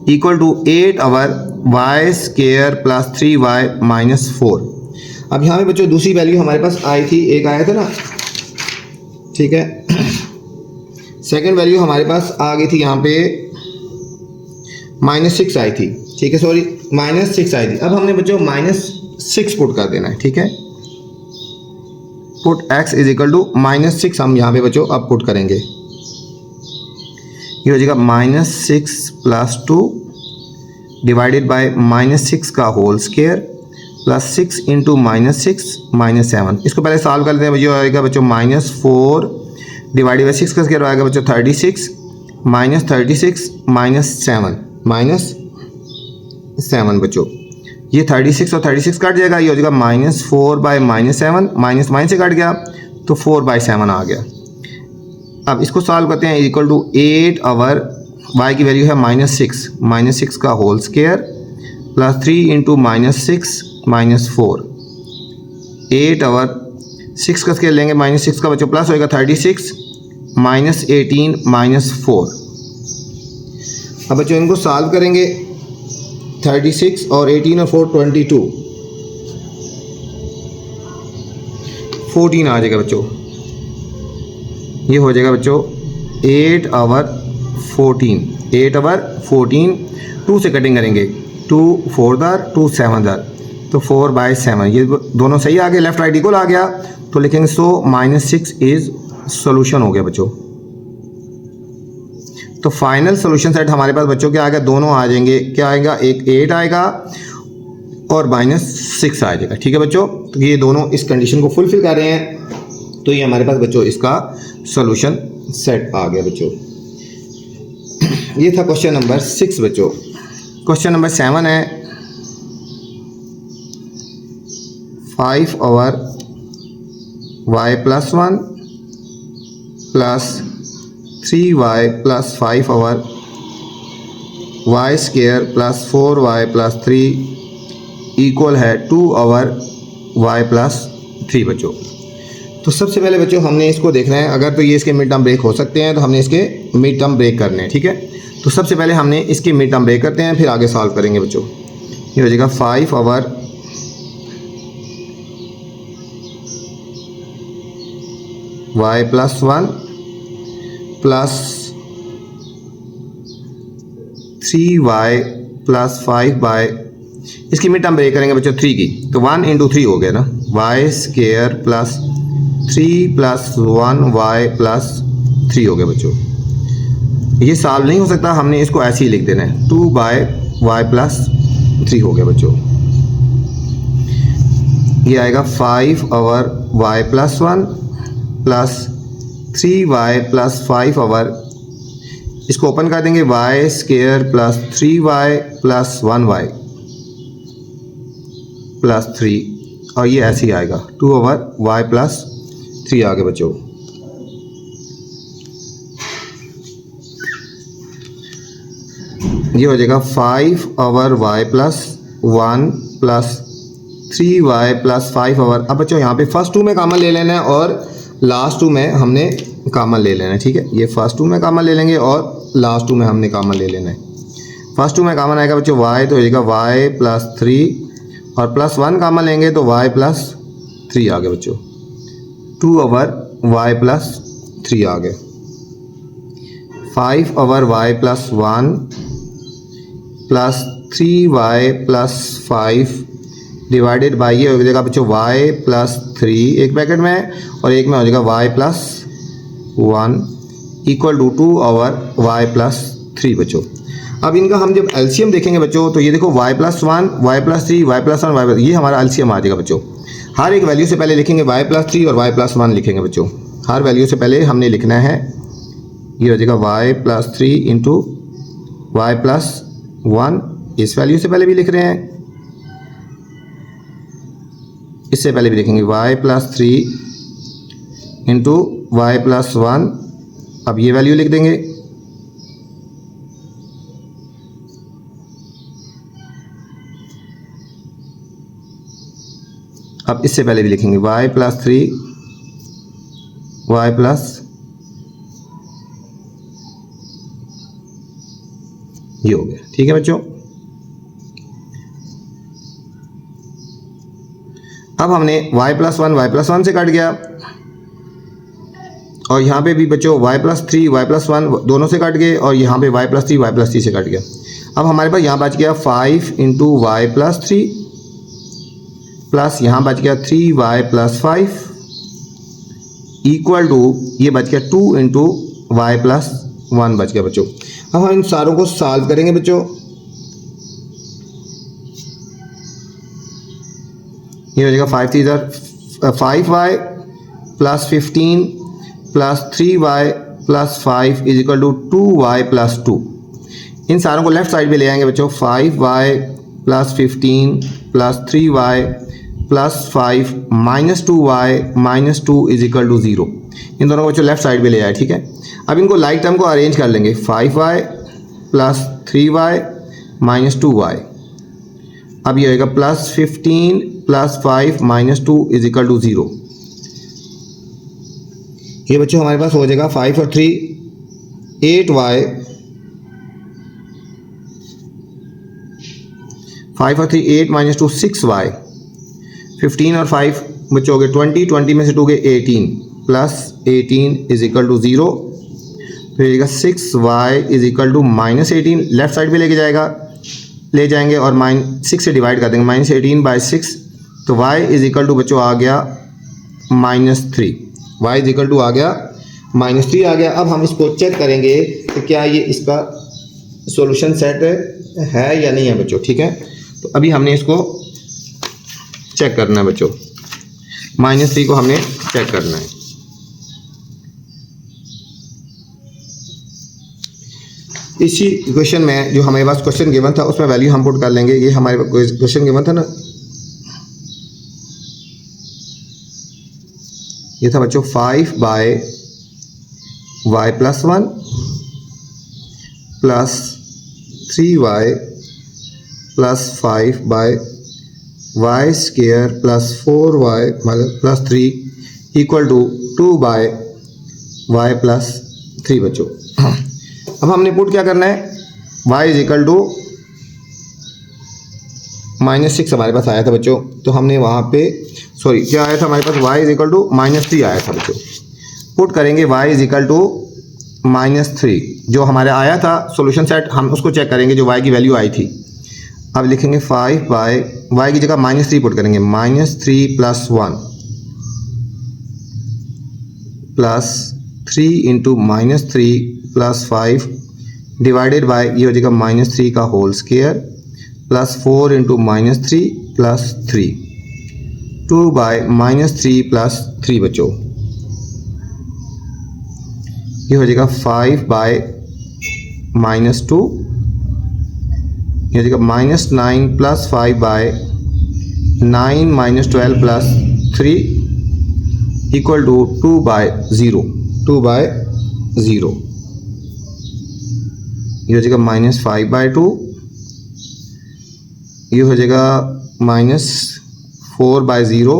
S1: equal to 8 और y स्क्वायर प्लस 3y - 4। अब यहाँ पे बच्चों दूसरी वैल्यू हमारे पास आई थी, एक आया था ना। ठीक है, सेकंड वैल्यू हमारे पास आ गई थी यहाँ पे -6 आई थी। ठीक है, सॉरी -6 आई थी। अब हमने बच्चों -6 पुट कर देना है। ठीक है, put x is equal to -6 हम यहाँ पे बच्चों अब पुट करेंगे। ये हो जाएगा -6 + 2 डिवाइडेड बाय -6 का होल स्क्वायर प्लस 6 इंटू -6 -7। इसको पहले सॉल्व कर लेते हैं। ये आएगा बच्चों -4 डिवाइडेड बाय 6 का स्क्वायर आएगा बच्चों 36 -36 -7 बच्चों। ये 36 और 36 कट जाएगा, ये हो जाएगा -4/-7, माइनस से कट गया तो 4/7 आ गया। अब इसको सॉल्व करते हैं, इक्वल टू 8 और y की वैल्यू है -6 का होल स्क्वायर प्लस 3 इंटू -6 -4। 8 और 6 का स्क्वायर लेंगे, -6 का बच्चों प्लस होएगा 36 -18 -4। अब बच्चों इनको सॉल्व करेंगे, 36 और 18 और 4 22, 14 आ जाएगा बच्चों। ये हो जाएगा बच्चों 8 और 14, 2 से कटिंग करेंगे, 2 4 दार 2 7 दार, तो 4/7। ये दोनों सही आ गए, लेफ्ट राइट इक्वल आ गया, तो लिखेंगे सो -6 इज सोल्यूशन हो गया बच्चों। तो फाइनल सोल्यूशन सेट हमारे पास बच्चों क्या आएगा, दोनों आ जाएंगे। क्या आएगा, एक 8 आएगा और -6 आ जाएगा। ठीक है बच्चों, तो ये दोनों इस कंडीशन को फुलफिल कर रहे हैं, तो ये हमारे पास बच्चों इसका सोल्यूशन सेट आ गया बच्चों। ये था क्वेश्चन नंबर 6 बच्चों। क्वेश्चन नंबर 7 है 5 और y + 1 प्लस 3y + 5 और y square plus 4y + 3 equal है 2 और y + 3 बच्चों। तो सबसे पहले बच्चों हमने इसको देखना है, अगर तो ये इसके मिड टर्म ब्रेक हो सकते हैं तो हमने इसके मिड टर्म ब्रेक करने हैं। ठीक है, तो सबसे पहले हमने इसके मिड टर्म ब्रेक करते हैं, फिर आगे सॉल्व करेंगे बच्चों। ये हो जाएगा 5 और y + 1 प्लस 3y + 5 इसकी मिड टर्म ब्रेक करेंगे बच्चों 3 की, तो 1 × 3 हो गया ना, y स्क्वायर प्लस 3 + 1y + 3 हो गया बच्चों। ये सॉल्व नहीं हो सकता, हमने इसको ऐसे ही लिख देना है, 2/y + 3 हो गया बच्चों। ये आएगा 5 और y + 1 प्लस 3y + 5 और इसको ओपन कर देंगे, y square plus 3y + 1y + 3, और ये ऐसे ही आएगा 2 और y + 3 आ गए बच्चों। ये हो जाएगा 5 और y + 1 प्लस 3y + 5 और, अब बच्चों यहाँ पे फर्स्ट 2 में कॉमन ले लेना है और लास्ट 2 में हमने कॉमन ले लेना है। ठीक है, ये फर्स्ट 2 में कॉमन ले लेंगे और लास्ट 2 में हमने कॉमन ले लेना है। फर्स्ट 2 में कॉमन आएगा बच्चों y, तो हो जाएगा y + 3 और +1 कॉमन लेंगे तो y + 3 आ गया बच्चों, 2 और y + 3 आ गए। 5 over y plus 1 plus 3y plus 5 divided by ये हो जाएगा बच्चों y प्लस 3 एक ब्रैकेट में और एक में हो जाएगा y plus 1 equal to 2 over y plus 3 बच्चों। अब इनका हम जब एलसीएम देखेंगे बच्चों तो ये देखो y plus 1 y plus 3 y plus 1 y ये हमारा एलसीएम आ जाएगा बच्चों। हर एक वैल्यू से पहले लिखेंगे y प्लस 3 और y प्लस 1 लिखेंगे बच्चों। हर वैल्यू से पहले हमने लिखना है, ये हो जाएगा y plus 3 into y plus 1, इस वैल्यू से पहले भी लिख रहे हैं, इससे पहले भी लिखेंगे y plus 3 into y plus 1। अब ये वैल्यू लिख देंगे, अब इससे पहले भी लिखेंगे y प्लस 3 वाई प्लस, ये हो गया। ठीक है बच्चों, अब हमने y प्लस 1 से कट गया और यहाँ पे भी बच्चों y प्लस 3 y प्लस 1 दोनों से कट गए और यहाँ पे y प्लस 3 से कट गया। अब हमारे पास यहाँ बच गया 5 इंटू वाई प्लस 3 प्लस यहाँ बच गया 3y प्लस 5 इक्वल टू ये बच गया 2 इंटू वाई प्लस 1 बच गया बच्चों। अब हम इन सारों को सॉल्व करेंगे बच्चों। ये हो जाएगा 5y plus 15 plus 3y plus 5 is equal to 2y plus 2। इन सारों को लेफ्ट साइड पे ले आएंगे बच्चों। 5y plus 15 plus 3y plus 5 minus 2y minus 2 is equal to 0। इन दोनों को बच्चों लेफ्ट साइड पे ले आए। ठीक है, अब इनको लाइक टर्म को अरेंज कर लेंगे। 5y plus 3y minus 2y, अब ये होगा plus 15 plus 5 minus 2 is equal to 0। ये बच्चों हमारे पास हो जाएगा 5 और 3 8y, 5 और 3 8 माइनस 2 6y, 15 और 5 बच्चों हो गए 20 में से 2 गए 18 प्लस 18 इज इक्वल टू 0। फिर 6y is equal to minus 18 left side पे ले जाएंगे और 6 से डिवाइड कर देंगे। माइनस 18 बाई 6 तो y इज इक्वल टू बच्चों आ गया -3। y इज इक्वल टू आ गया -3 आ गया। अब हम इसको चेक करेंगे कि क्या ये इसका सॉल्यूशन सेट है या नहीं है बच्चों। ठीक है, तो अभी हमने इसको चेक करना है बच्चों। -3 को हमने चेक करना है। इसी क्वेश्चन में जो हमारे पास क्वेश्चन गिवन था उसमें वैल्यू हम पुट कर लेंगे। ये हमारे पास क्वेश्चन गिवन था ना, ये था बच्चों 5 by y plus 1 plus 3y plus 5 by y square plus 4y plus 3 equal to 2 by y plus 3 बच्चों। अब हमने पुट क्या करना है, y इज इक्वल टू -6 हमारे पास आया था बच्चों, तो हमने वहाँ पे क्या आया था हमारे पास, y इज इक्वल टू -3 आया था बच्चों। पुट करेंगे y इज इक्वल टू -3 जो हमारे आया था सॉल्यूशन सेट, हम उसको चेक करेंगे जो y की वैल्यू आई थी। अब लिखेंगे 5 बाय y की जगह -3 पुट करेंगे। -3 plus 1 plus 3 into -3 plus 5 divided by ये हो जाएगा -3 का whole square plus 4 into -3 plus 3 2 by -3 plus 3 बच्चों। ये हो जाएगा 5 बाय -2, ये हो जाएगा -9 plus 5 by 9 minus 12 plus 3 equal to 2 by 0 ये हो जाएगा -5 बाय 2, ये हो जाएगा -4 बाय 0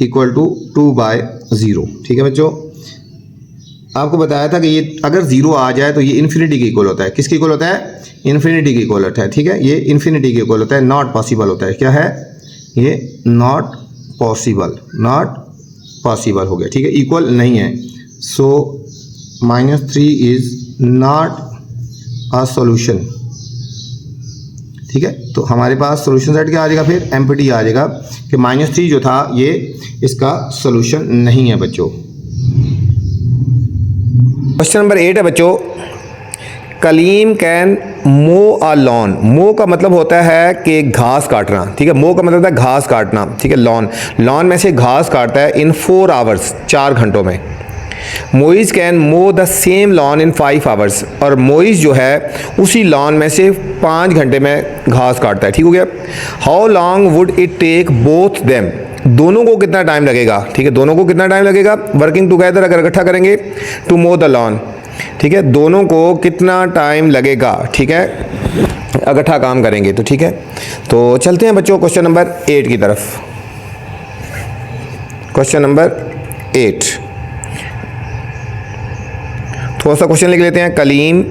S1: इक्वल टू 2 बाय 0। ठीक है बच्चों, आपको बताया था कि ये अगर 0 आ जाए तो ये इन्फिनिटी के इक्वल होता है। किसके इक्वल होता है, इन्फिनिटी के इक्वल होता है। ठीक है, ये इन्फिनिटी के इक्वल होता है, नॉट पॉसिबल होता है। क्या है ये, नॉट पॉसिबल हो गया। ठीक है, इक्वल नहीं है। सो -3 इज नॉट अ सॉल्यूशन। ठीक है, तो हमारे पास सॉल्यूशन सेट क्या आ जाएगा, फिर एम्प्टी आ जाएगा कि -3 जो था ये इसका सॉल्यूशन नहीं है बच्चों। क्वेश्चन नंबर 8 है बच्चों, कलीम कैन मो अ लॉन। मो का मतलब होता है कि घास काटना। ठीक है, मो का मतलब होता है घास काटना। ठीक है, लॉन, लॉन में से घास काटता है इन 4 आवर्स, 4 घंटों में। मोइज़ कैन मो the same log in 5 hours, और मोइज़ जो है उसी लॉन में से 5 घंटे में घास काटता है। ठीक हो गया। How long would it take both them, दोनों को कितना टाइम लगेगा। ठीक है, दोनों को कितना टाइम लगेगा वर्किंग टुगेदर, अगर इकट्ठा करेंगे, टू मो द लॉन। ठीक है, दोनों को कितना टाइम लगेगा। ठीक है, इकट्ठा काम करेंगे तो। ठीक है, तो चलते हैं बच्चों क्वेश्चन नंबर 8 की तरफ। क्वेश्चन नंबर 8, थोड़ा सा क्वेश्चन लिख लेते हैं। कलीम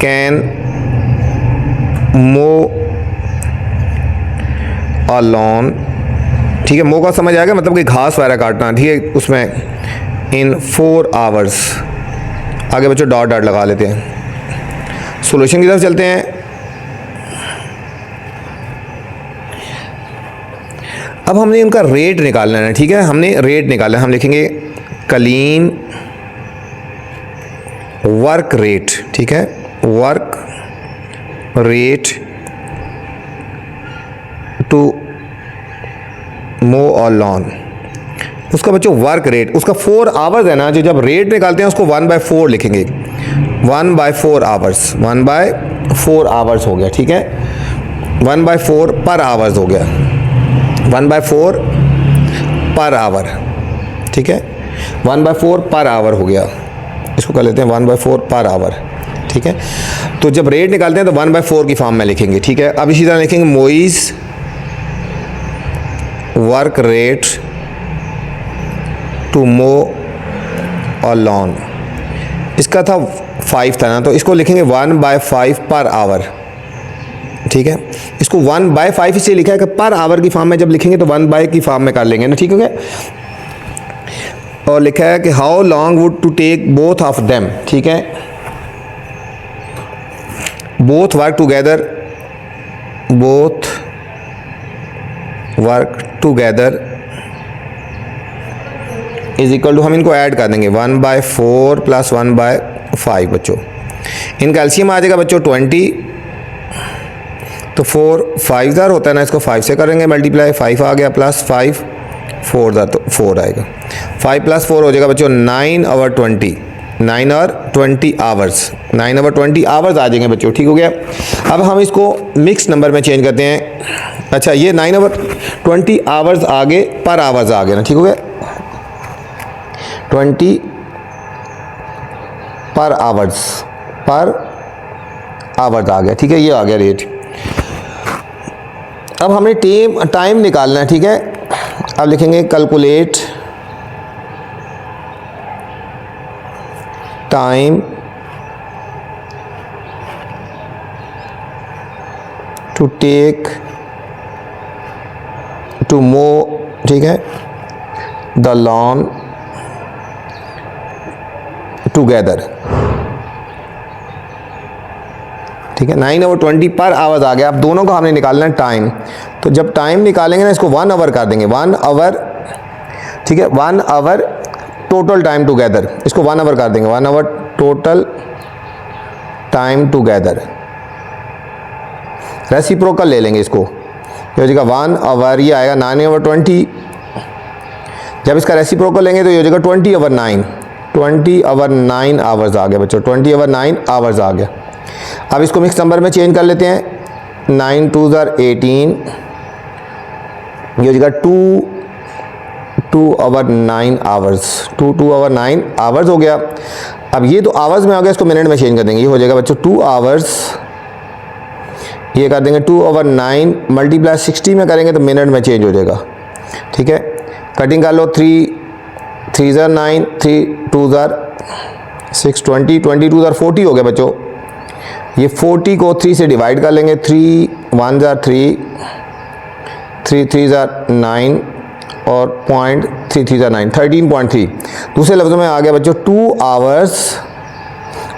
S1: कैन मो अ लॉन। ठीक है, मो का समझ आएगा, मतलब कि घास वगैरह काटना। ठीक है, उसमें इन 4 आवर्स। आगे बच्चों डॉट डॉट लगा लेते हैं। सॉल्यूशन की तरफ चलते हैं। अब हमने इनका रेट निकालना है। ठीक है, हमने रेट निकालना है। हम लिखेंगे कलीम वर्क रेट। ठीक है, वर्क रेट टू मो और लॉन। उसका बच्चों वर्क रेट, उसका 4 आवर्स है ना, जो जब रेट निकालते हैं उसको 1/4 लिखेंगे। 1/4 आवर्स, 1/4 आवर्स हो गया। ठीक है, 1/4 पर आवर्स हो गया, 1/4 पर आवर। ठीक है, 1/4 पर आवर हो गया। इसको कर लेते हैं 1/4 पर आवर। ठीक है, तो जब रेट निकालते हैं तो 1/4 की फॉर्म में लिखेंगे। ठीक है, अब इसी तरह लिखेंगे मोइज़ वर्क रेट टू मो और लॉन। इसका था 5 था ना, तो इसको लिखेंगे 1/5 पर आवर। ठीक है, इसको 1/5 इसलिए लिखा है कि पर आवर की फॉर्म में जब लिखेंगे तो 1/, की फॉर्म में कर लेंगे ना। ठीक है, और लिखा है कि how long would to take both of them. ठीक है, both work together, both work together is equal to, हम इनको ऐड कर देंगे 1/4 + 1/5 बच्चों। इनका एलसीएम आ जाएगा बच्चों 20, तो 4 5 होता है ना, इसको 5 से करेंगे मल्टीप्लाई, 5 आ गया, प्लस 5 4 तो 4 आएगा। 5 + 4 हो जाएगा बच्चों 9 और 20, 9 और 20 आवर्स, 9 और 20 आवर्स आ जाएंगे बच्चों। ठीक हो गया। अब हम इसको मिक्स नंबर में चेंज करते हैं। अच्छा, ये 9 और 20 आवर्स आगे, पर आवर्स आ गए ना। ठीक हो गया, 20 पर आवर्स आ गया। ठीक है, ये आ गया रेट। अब हमें टाइम निकालना है। ठीक है, अब लिखेंगे calculate time to take to mow. ठीक है, द लॉन टुगेदर। ठीक है, 9 और 20 पर आवर्स आ गया। अब दोनों का हमने निकालना है टाइम, तो जब टाइम निकालेंगे ना, इसको 1 आवर कर देंगे, 1 आवर। ठीक है, 1 आवर टोटल टाइम टुगेदर, इसको 1 आवर कर देंगे, 1 hour total time together. Reciprocal ले लेंगे इसको, ये हो जाएगा 1 आवर, ये आएगा 9 और 20। जब इसका रेसिप्रोकल लेंगे तो ये हो जाएगा 20 और 9, 20 और 9 आवर्स आ गया बच्चों, 20 और 9 आवर्स आ गया। अब इसको मिक्स नंबर में चेंज कर लेते हैं। 9 2 18, ये हो जाएगा 2 और 9 आवर्स, 2 और 9 आवर्स हो गया। अब ये तो आवर्स में हो गया, इसको मिनट में चेंज कर देंगे। ये हो जाएगा बच्चों 2 आवर्स, ये कर देंगे 2 और 9 मल्टीप्लाई 60 में करेंगे तो मिनट में चेंज हो जाएगा। ठीक है, कटिंग कर लो, 3 3 9, 3 2 6, 20 22 40 हो गया बच्चों। ये 40 को 3 से डिवाइड कर लेंगे, 3 1 3 3 3 9 और 0.33 13.3। दूसरे लफ्ज़ों में आ गया बच्चों 2 आवर्स।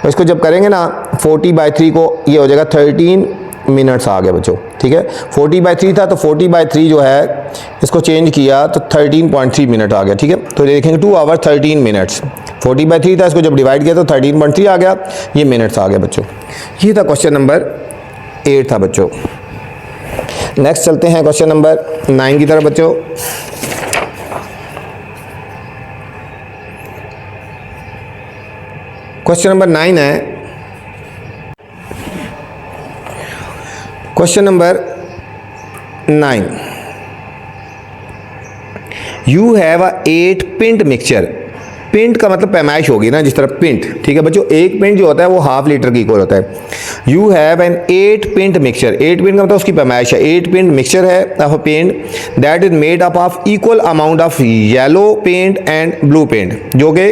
S1: इसको जब करेंगे ना 40/3 को, ये हो जाएगा 13 मिनट्स आ गया बच्चों, ठीक है। 40/3 था तो 40/3 जो है इसको चेंज किया तो 13.3 मिनट आ गया, ठीक है। तो ये देखेंगे 2 आवर 13 मिनट्स, 40/3 था, इसको जब डिवाइड किया तो 13.3 आ गया, ये मिनट्स आ गया बच्चों। ये था क्वेश्चन नंबर 8 था बच्चों। नेक्स्ट चलते हैं क्वेश्चन नंबर 9 की तरफ बच्चों। क्वेश्चन नंबर 9 है, question number 9, you have a 8 pint mixture. Pint का मतलब पैमाइश होगी ना, जिस तरह पिंट, ठीक है बच्चों। एक पिंट जो होता है वो हाफ लीटर की इक्वल होता है। You have an 8 pint mixture, 8 pint का मतलब उसकी पैमाइश है। 8 पिंट मिक्सचर है of a paint that is made up of equal amount of yellow paint and blue paint, जो कि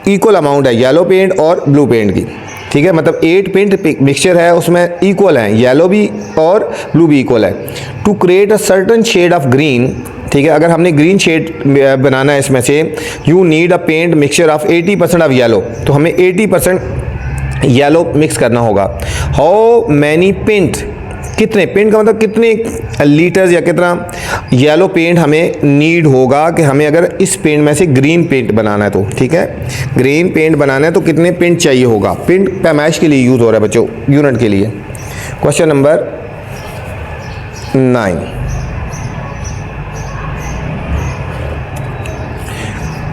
S1: इक्वल अमाउंट है येलो पेंट और ब्लू पेंट की, ठीक है। मतलब 8 पेंट मिक्सचर है, उसमें इक्वल है, येलो भी और ब्लू भी इक्वल है। To create a certain shade of green, ठीक है। अगर हमने ग्रीन शेड बनाना है इसमें से, you need a paint mixture of 80% of yellow, तो हमें 80% येलो मिक्स करना होगा। हाउ मैनी पेंट, कितने पेंट का मतलब कितने लीटर्स या कितना येलो पेंट हमें नीड होगा कि हमें अगर इस पेंट में से ग्रीन पेंट बनाना है तो, ठीक है। ग्रीन पेंट बनाना है तो कितने पेंट चाहिए होगा। पेंट पैमाइश के लिए यूज़ हो रहा है बच्चों, यूनिट के लिए। क्वेश्चन नंबर 9,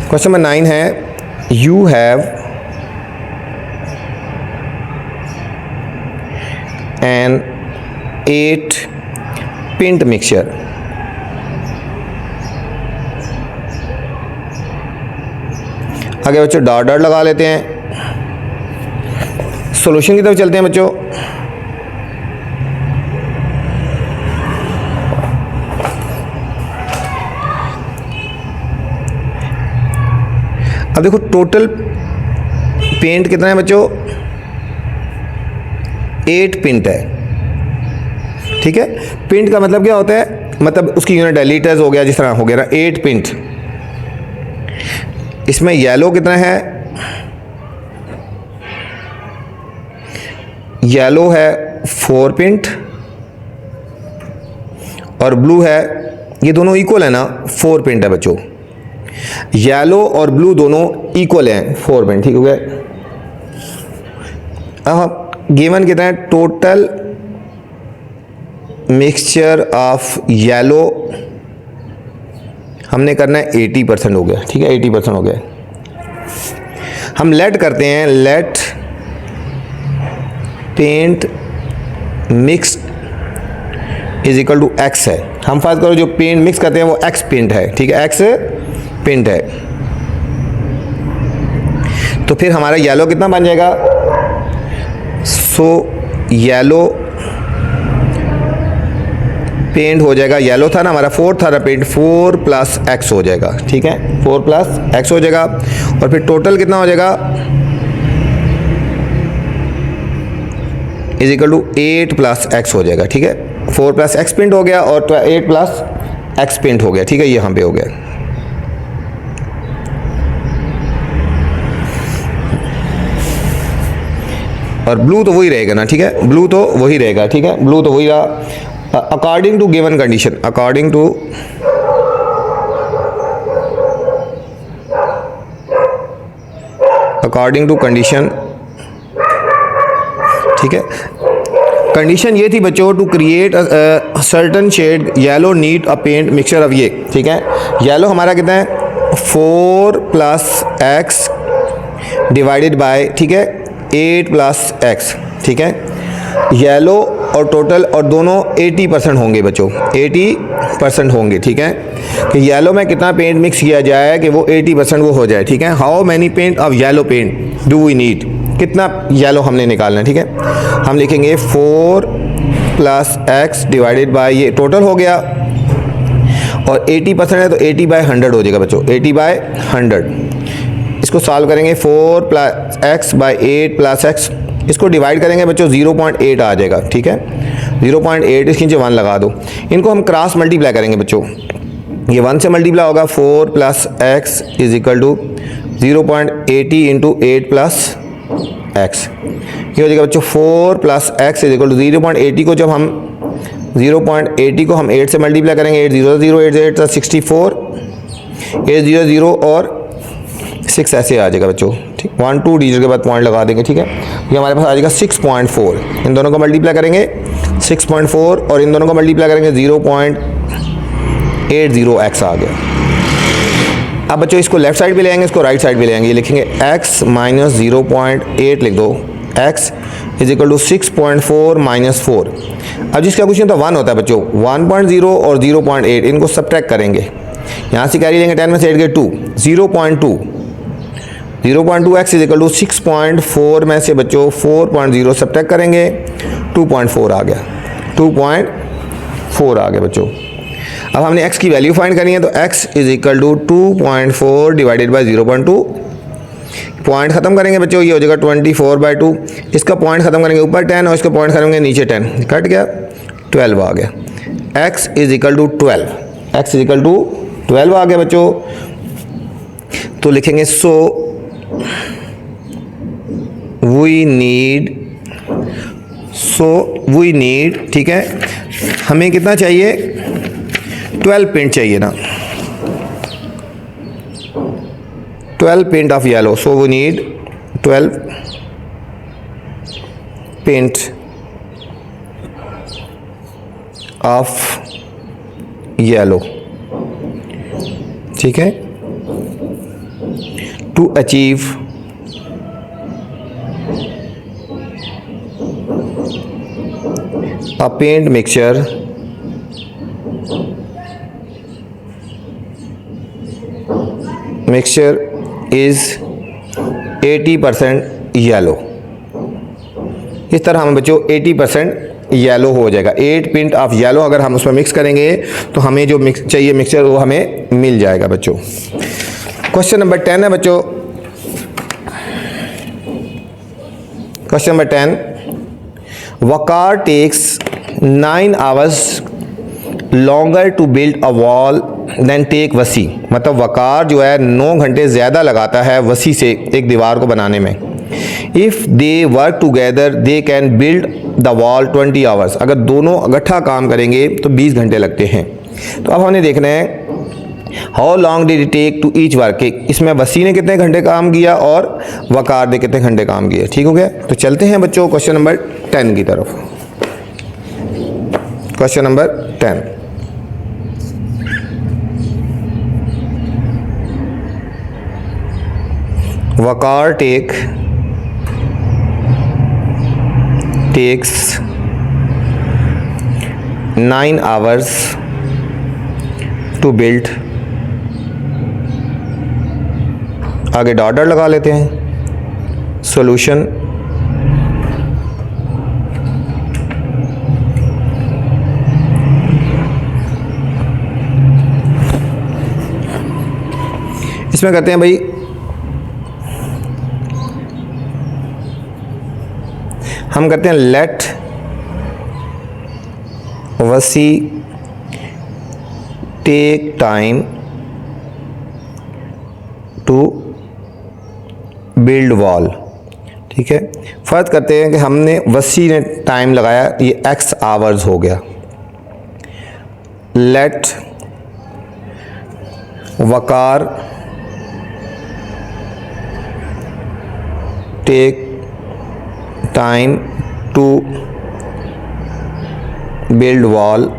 S1: क्वेश्चन नंबर 9 है, you have an 8 pint mixture. आगे बच्चों डॉट डॉट लगा लेते हैं। सॉल्यूशन की तरफ चलते हैं बच्चों। अब देखो टोटल पेंट कितना है बच्चों, 8 पिंट है, ठीक है। पिंट का मतलब क्या होता है, मतलब उसकी यूनिट है, लीटर्स हो गया, जिस तरह हो गया ना 8 पिंट। इसमें येलो कितना है, येलो है 4 पिंट और ब्लू है, ये दोनों इक्वल है ना, 4 पिंट है बच्चों। येलो और ब्लू दोनों इक्वल हैं, 4 पिंट, ठीक हो गया। अब गिवन कितना है, टोटल मिक्सचर ऑफ येलो हमने करना है 80% हो गया, ठीक है, 80% हो गया। हम लेट करते हैं, let paint mix is equal to x है। हम फर्स्ट करो जो पेंट मिक्स करते हैं वो एक्स पेंट है, ठीक है, एक्स पेंट है। तो फिर हमारा येलो कितना बन जाएगा, सो येलो पेंट हो जाएगा, येलो था ना हमारा 4 था ना पेंट, 4 + x हो जाएगा, ठीक है, 4 + x हो जाएगा। और फिर टोटल कितना हो जाएगा, इज इक्वल टू 8 + x हो जाएगा, ठीक है। 4 + x पेंट हो गया और 8 + x पेंट हो गया, ठीक है, ये यहाँ पे हो गया। और ब्लू तो वही रहेगा ना, ठीक है, ब्लू तो वही रहेगा, ठीक है, ब्लू तो वही रहा। According to given condition, according to condition, ठीक है। कंडीशन ये थी बच्चों, to create certain shade yellow need a paint mixture of ये, ठीक है। येलो हमारा कितना है 4 + x डिवाइडेड बाय, ठीक है, 8 + x, ठीक है। येलो और टोटल और दोनों 80% होंगे बच्चों, 80% होंगे, ठीक है। कि येलो में कितना पेंट मिक्स किया जाए कि वो 80% वो हो जाए, ठीक है। How many paint of yellow paint do we need, कितना येलो हमने निकालना है, ठीक है। हम लिखेंगे 4 + x डिवाइडेड बाय, ये टोटल हो गया और 80% है तो 80/100 हो जाएगा बच्चों, 80/100। इसको सॉल्व करेंगे, 4 + x बाय 8 + x, इसको डिवाइड करेंगे बच्चों 0.8 आ जाएगा, ठीक है। 0.8 इसके नीचे 1 लगा दो। इनको हम क्रॉस मल्टीप्लाई करेंगे बच्चों, ये 1 से मल्टीप्लाई होगा 4 plus x is equal to 0.80 into 8 plus x. ये हो जाएगा बच्चों 4 plus x is equal to 0.80 को जब हम 0.80 को हम 8 से मल्टीप्लाई करेंगे 8 0 0 8 8 64 8 0 0 और 6 ऐसे आ जाएगा बच्चों। ठीक 1 2 डिजिट के बाद पॉइंट लगा देंगे। ठीक है, ये हमारे पास आ जाएगा 6.4। इन दोनों को मल्टीप्लाई करेंगे 6.4 और इन दोनों को मल्टीप्लाई करेंगे 0.80x आ गया। अब बच्चों इसको लेफ्ट साइड पे ले आएंगे, इसको राइट साइड पे ले आएंगे। ये लिखेंगे x माइनस 0.8 लिख दो, x is equal to 6.4 minus 4। अब जिसका क्वेश्चन था 1 होता है बच्चों, 1.0 और 0.8 इनको सब्ट्रैक्ट करेंगे। यहाँ से कैरी लेंगे 10 में से 8 गए 2, 0.2x इज इक्वल टू 6.4 में से बच्चों 4.0 सब्ट्रैक्ट करेंगे 2.4 आ गया, 2.4 आ गया बच्चों। अब हमने x की वैल्यू फाइंड करनी है तो x is equal to 2.4 divided by 0.2। Point खत्म करेंगे बच्चों, ये हो जाएगा 24/2। इसका पॉइंट खत्म करेंगे ऊपर 10 और इसका पॉइंट खत्म करेंगे नीचे 10, कट गया 12 आ गया। x is equal to 12, x is equal to 12 आ गया बच्चों। तो लिखेंगे सो वी नीड, ठीक है, हमें कितना चाहिए 12 पेंट चाहिए ना, 12 paint of yellow. So we need 12 paint of yellow. ठीक है, to achieve a paint mixture is 80% yellow. इस तरह हमें बच्चों 80% येलो हो जाएगा। 8 पिंट ऑफ येलो अगर हम उसमें मिक्स करेंगे तो हमें जो मिक्स चाहिए मिक्सचर वो हमें मिल जाएगा बच्चों। क्वेश्चन नंबर 10 है बच्चों, question number 10, Waqar takes 9 hours longer to build a wall than take वसी। मतलब वकार जो है 9 घंटे ज़्यादा लगाता है वसी से एक दीवार को बनाने में। If they work together they can build the wall 20 hours। अगर दोनों इकट्ठा काम करेंगे तो 20 घंटे लगते हैं। तो अब हमने देखना है how long did it take to each work. इसमें वसी ने कितने घंटे काम किया और वकार ने कितने घंटे काम किया। ठीक हो गया, तो चलते हैं बच्चों क्वेश्चन नंबर 10 की तरफ। Question number 10, Waqar takes 9 hours to build। आगे डॉट लगा लेते हैं। सॉल्यूशन इसमें करते हैं भाई हम करते हैं let Wasi take time to build wall. ठीक है, फर्ज करते हैं कि हमने वसी ने टाइम लगाया, ये x आवर्स हो गया। Let Waqar take time to build wall.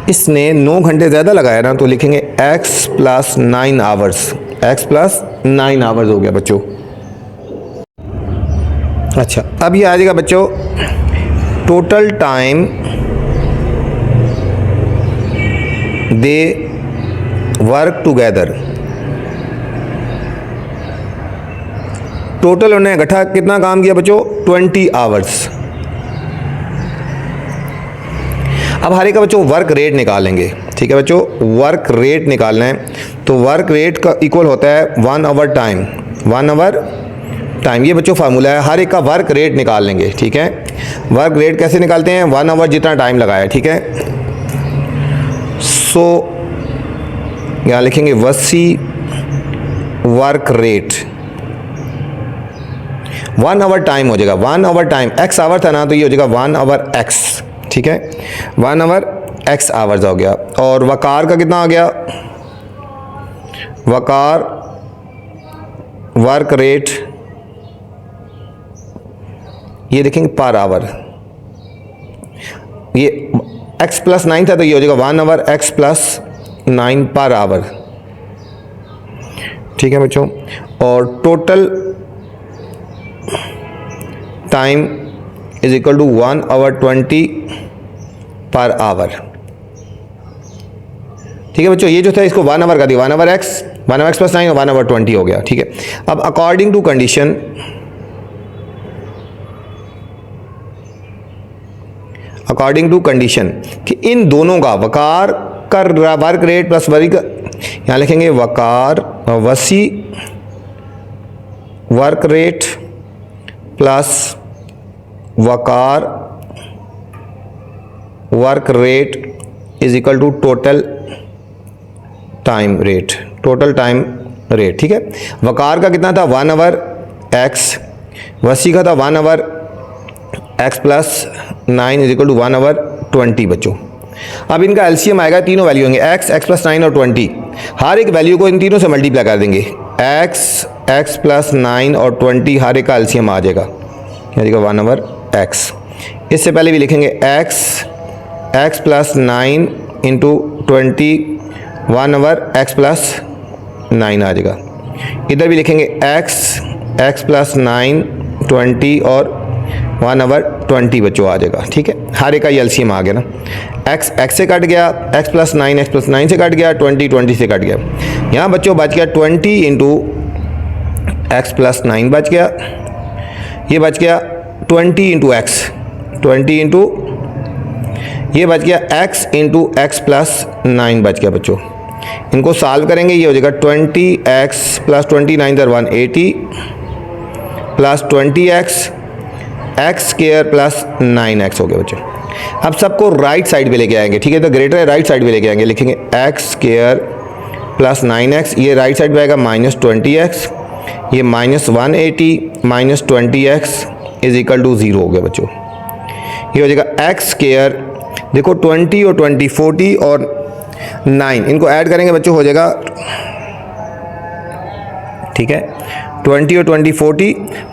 S1: इसने 9 घंटे ज़्यादा लगाया ना, तो लिखेंगे x plus 9 hours, x plus 9 hours हो गया बच्चों। अच्छा, अब ये आ जाएगा बच्चों total time they work together. Total उन्होंने इकट्ठा कितना काम किया बच्चों 20 आवर्स। अब हर एक का बच्चों वर्क रेट निकालेंगे। ठीक है बच्चों, वर्क रेट निकालना है तो वर्क रेट का इक्वल होता है 1 आवर टाइम, 1 आवर टाइम। ये बच्चों फार्मूला है, हर एक का वर्क रेट निकाल लेंगे। ठीक है, वर्क रेट कैसे निकालते हैं, 1 आवर जितना टाइम लगाया। ठीक है, सो यहाँ लिखेंगे वसी वर्क रेट, 1 आवर टाइम हो जाएगा, 1 आवर टाइम, एक्स आवर था ना तो ये हो जाएगा 1 आवर एक्स, ठीक है, 1 आवर एक्स आवर्स हो गया। और वकार का कितना आ गया, वकार वर्क रेट, ये देखेंगे पर आवर, ये x प्लस 9 था तो ये हो जाएगा 1 our x plus 9 per hour, ठीक है बच्चों। और total time is equal to 1 hour 20 per our, ठीक है बच्चों। ये जो था इसको 1 आवर का दिया, 1 आवर x प्लस 9 और 1 आवर 20 हो गया, ठीक है। अब according to condition, according to condition कि इन दोनों का वकार का वर्क रेट प्लस वर्क, यहाँ लिखेंगे Waqar Wasi work rate plus Waqar work rate is equal to total time rate, total time rate, ठीक है। वकार का कितना था 1 आवर एक्स, वसी का था 1 hour x plus 9 is equal to 1 hour 20 बच्चों। अब इनका एलसीएम आएगा, तीनों वैल्यू होंगे एक्स प्लस 9 और 20, हर एक वैल्यू को इन तीनों से मल्टीप्लाई कर देंगे, एक्स प्लस 9 और 20 हर एक का एलसीएम आ जाएगा, क्या जाएगा 1 आवर एक्स। इससे पहले भी लिखेंगे x plus 9 into 20 1 hour x plus 9 आ जाएगा। इधर भी लिखेंगे एक्स प्लस 9 20 और 1 आवर 20 बच्चों आ जाएगा, ठीक है। हर एक का एलसीएम आ गया ना, एक्स से कट गया, एक्स प्लस 9 से कट गया, 20 से कट गया। यहाँ बच्चों बच गया 20 इंटू एक्स प्लस 9 बच गया, ये बच गया 20 इंटू एक्स, 20 इंटू ये बच गया एक्स इंटू एक्स प्लस 9 बच गया बच्चों। इनको सॉल्व करेंगे, ये हो जाएगा 20x प्लस 29 दर 180 plus 20x x square plus 9x हो गया बच्चों। अब सबको राइट साइड पे लेके आएंगे, ठीक है, तो ग्रेटर है राइट साइड पे लेके आएंगे, लिखेंगे एक्स स्क्वायर प्लस 9x, ये राइट साइड पे आएगा माइनस 20x, ये minus 180 minus 20x is equal to 0 हो गया बच्चों। ये हो जाएगा एक्स स्क्वायर, देखो 20 और 20 40 और 9 इनको ऐड करेंगे बच्चों हो जाएगा, ठीक है, 20 और 20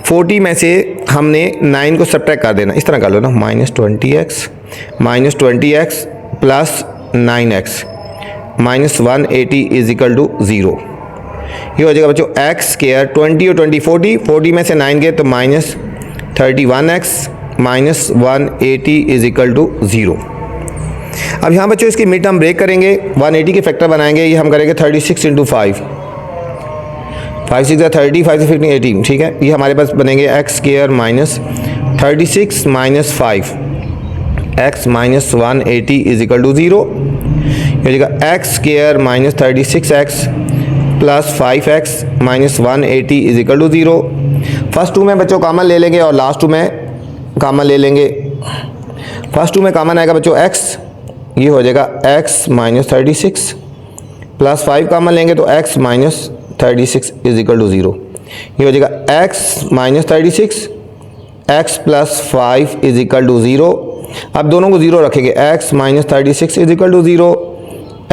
S1: 40 में से हमने 9 को सब्ट्रैक्ट कर देना, इस तरह कर लो ना, minus 20x plus 9x minus 180 is equal to 0। ये हो जाएगा बच्चों एक्स स्क्वायर, 20 और 20 40 में से 9 गए तो minus 31x minus 180 is equal to 0। अब यहाँ बच्चों इसकी मिड टर्म ब्रेक करेंगे, 180 के फैक्टर बनाएंगे, ये हम करेंगे 36 इंटू 5 6 30 5 से 15 18, ठीक है। ये हमारे पास बनेंगे x square minus 36 minus 5 x minus 180 is equal to 0। ये हो जाएगा x square minus 36x plus 5x minus 180 is equal to 0। First two में बच्चों कॉमन ले लेंगे और लास्ट टू में कॉमन ले लेंगे। फर्स्ट टू में कॉमन आएगा बच्चों x, ये हो जाएगा x माइनस 36 प्लस 5 कॉमन लेंगे तो x minus 36 is equal to 0। ये हो जाएगा x minus 36 x plus 5 is equal to 0। अब दोनों को 0 रखेंगे, x minus 36 is equal to 0,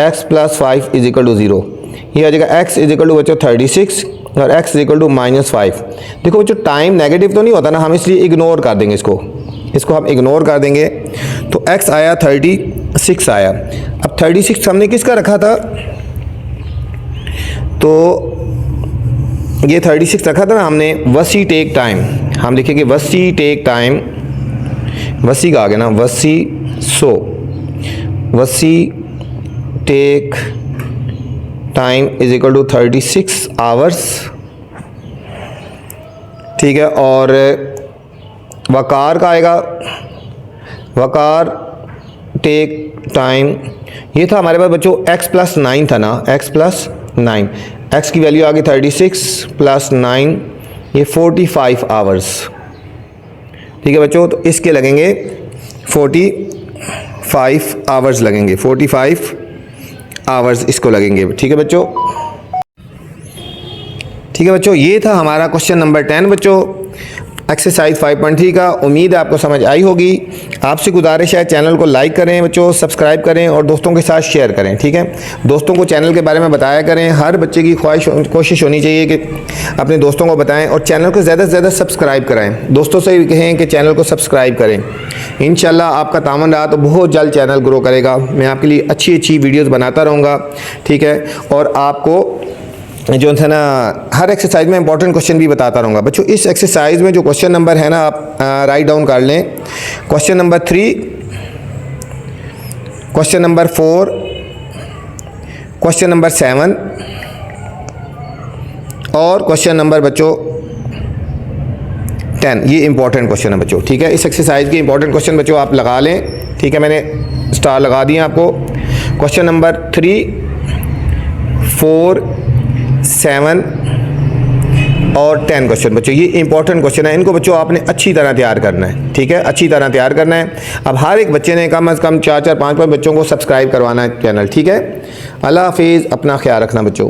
S1: x plus 5 is equal to 0। ये हो जाएगा x इज इक्वल टू बच्चों 36 और x is equal to minus 5। देखो बच्चों टाइम नेगेटिव तो नहीं होता ना, हम इसलिए इग्नोर कर देंगे इसको हम इग्नोर कर देंगे। तो x आया 36 आया। अब 36 हमने किसका रखा था, तो ये 36 रखा था ना हमने, वसी टेक टाइम, हम लिखेंगे वसी टेक टाइम, वसी का आ गया ना, Wasi take time is equal to 36 hours, ठीक है। और वकार का आएगा, वकार टेक टाइम, ये था हमारे पास बच्चों x प्लस 9 था ना, x प्लस 9, x की वैल्यू आ गई 36 प्लस 9, ये 45 आवर्स, ठीक है बच्चों। तो इसके लगेंगे 45 आवर्स लगेंगे, 45 आवर्स इसको लगेंगे। ठीक है बच्चों, ठीक है बच्चों, ये था हमारा क्वेश्चन नंबर 10 बच्चों, एक्सरसाइज 5.3 का। उम्मीद है आपको समझ आई होगी। आपसे गुजारिश है चैनल को लाइक करें बच्चों, सब्सक्राइब करें और दोस्तों के साथ शेयर करें। ठीक है, दोस्तों को चैनल के बारे में बताया करें। हर बच्चे की कोशिश होनी चाहिए कि अपने दोस्तों को बताएं और चैनल को ज़्यादा से ज़्यादा सब्सक्राइब कराएं। दोस्तों से भी कहें कि चैनल को सब्सक्राइब करें। इंशाल्लाह आपका तामन रहा तो बहुत जल्द चैनल ग्रो करेगा। मैं आपके लिए अच्छी अच्छी वीडियोज़ बनाता रहूँगा। ठीक है, और आपको जो है ना हर एक्सरसाइज में इंपॉर्टेंट क्वेश्चन भी बताता रहूँगा बच्चों। इस एक्सरसाइज में जो क्वेश्चन नंबर है ना आप राइट डाउन कर लें। Question number 3, question number 4, question number 7 और क्वेश्चन नंबर बच्चों 10, ये इंपॉर्टेंट क्वेश्चन है बच्चों। ठीक है, इस एक्सरसाइज के इंपॉर्टेंट क्वेश्चन बच्चों आप लगा लें। ठीक है, मैंने स्टार लगा दिए आपको। क्वेश्चन नंबर 3, 4, 7 और 10 क्वेश्चन बच्चों, ये इंपॉर्टेंट क्वेश्चन है। इनको बच्चों आपने अच्छी तरह तैयार करना है। ठीक है, अच्छी तरह तैयार करना है। अब हर एक बच्चे ने कम से कम 4-4, 5-5 बच्चों को सब्सक्राइब करवाना है चैनल। ठीक है, अल्लाह हाफिज़, अपना ख्याल रखना बच्चों।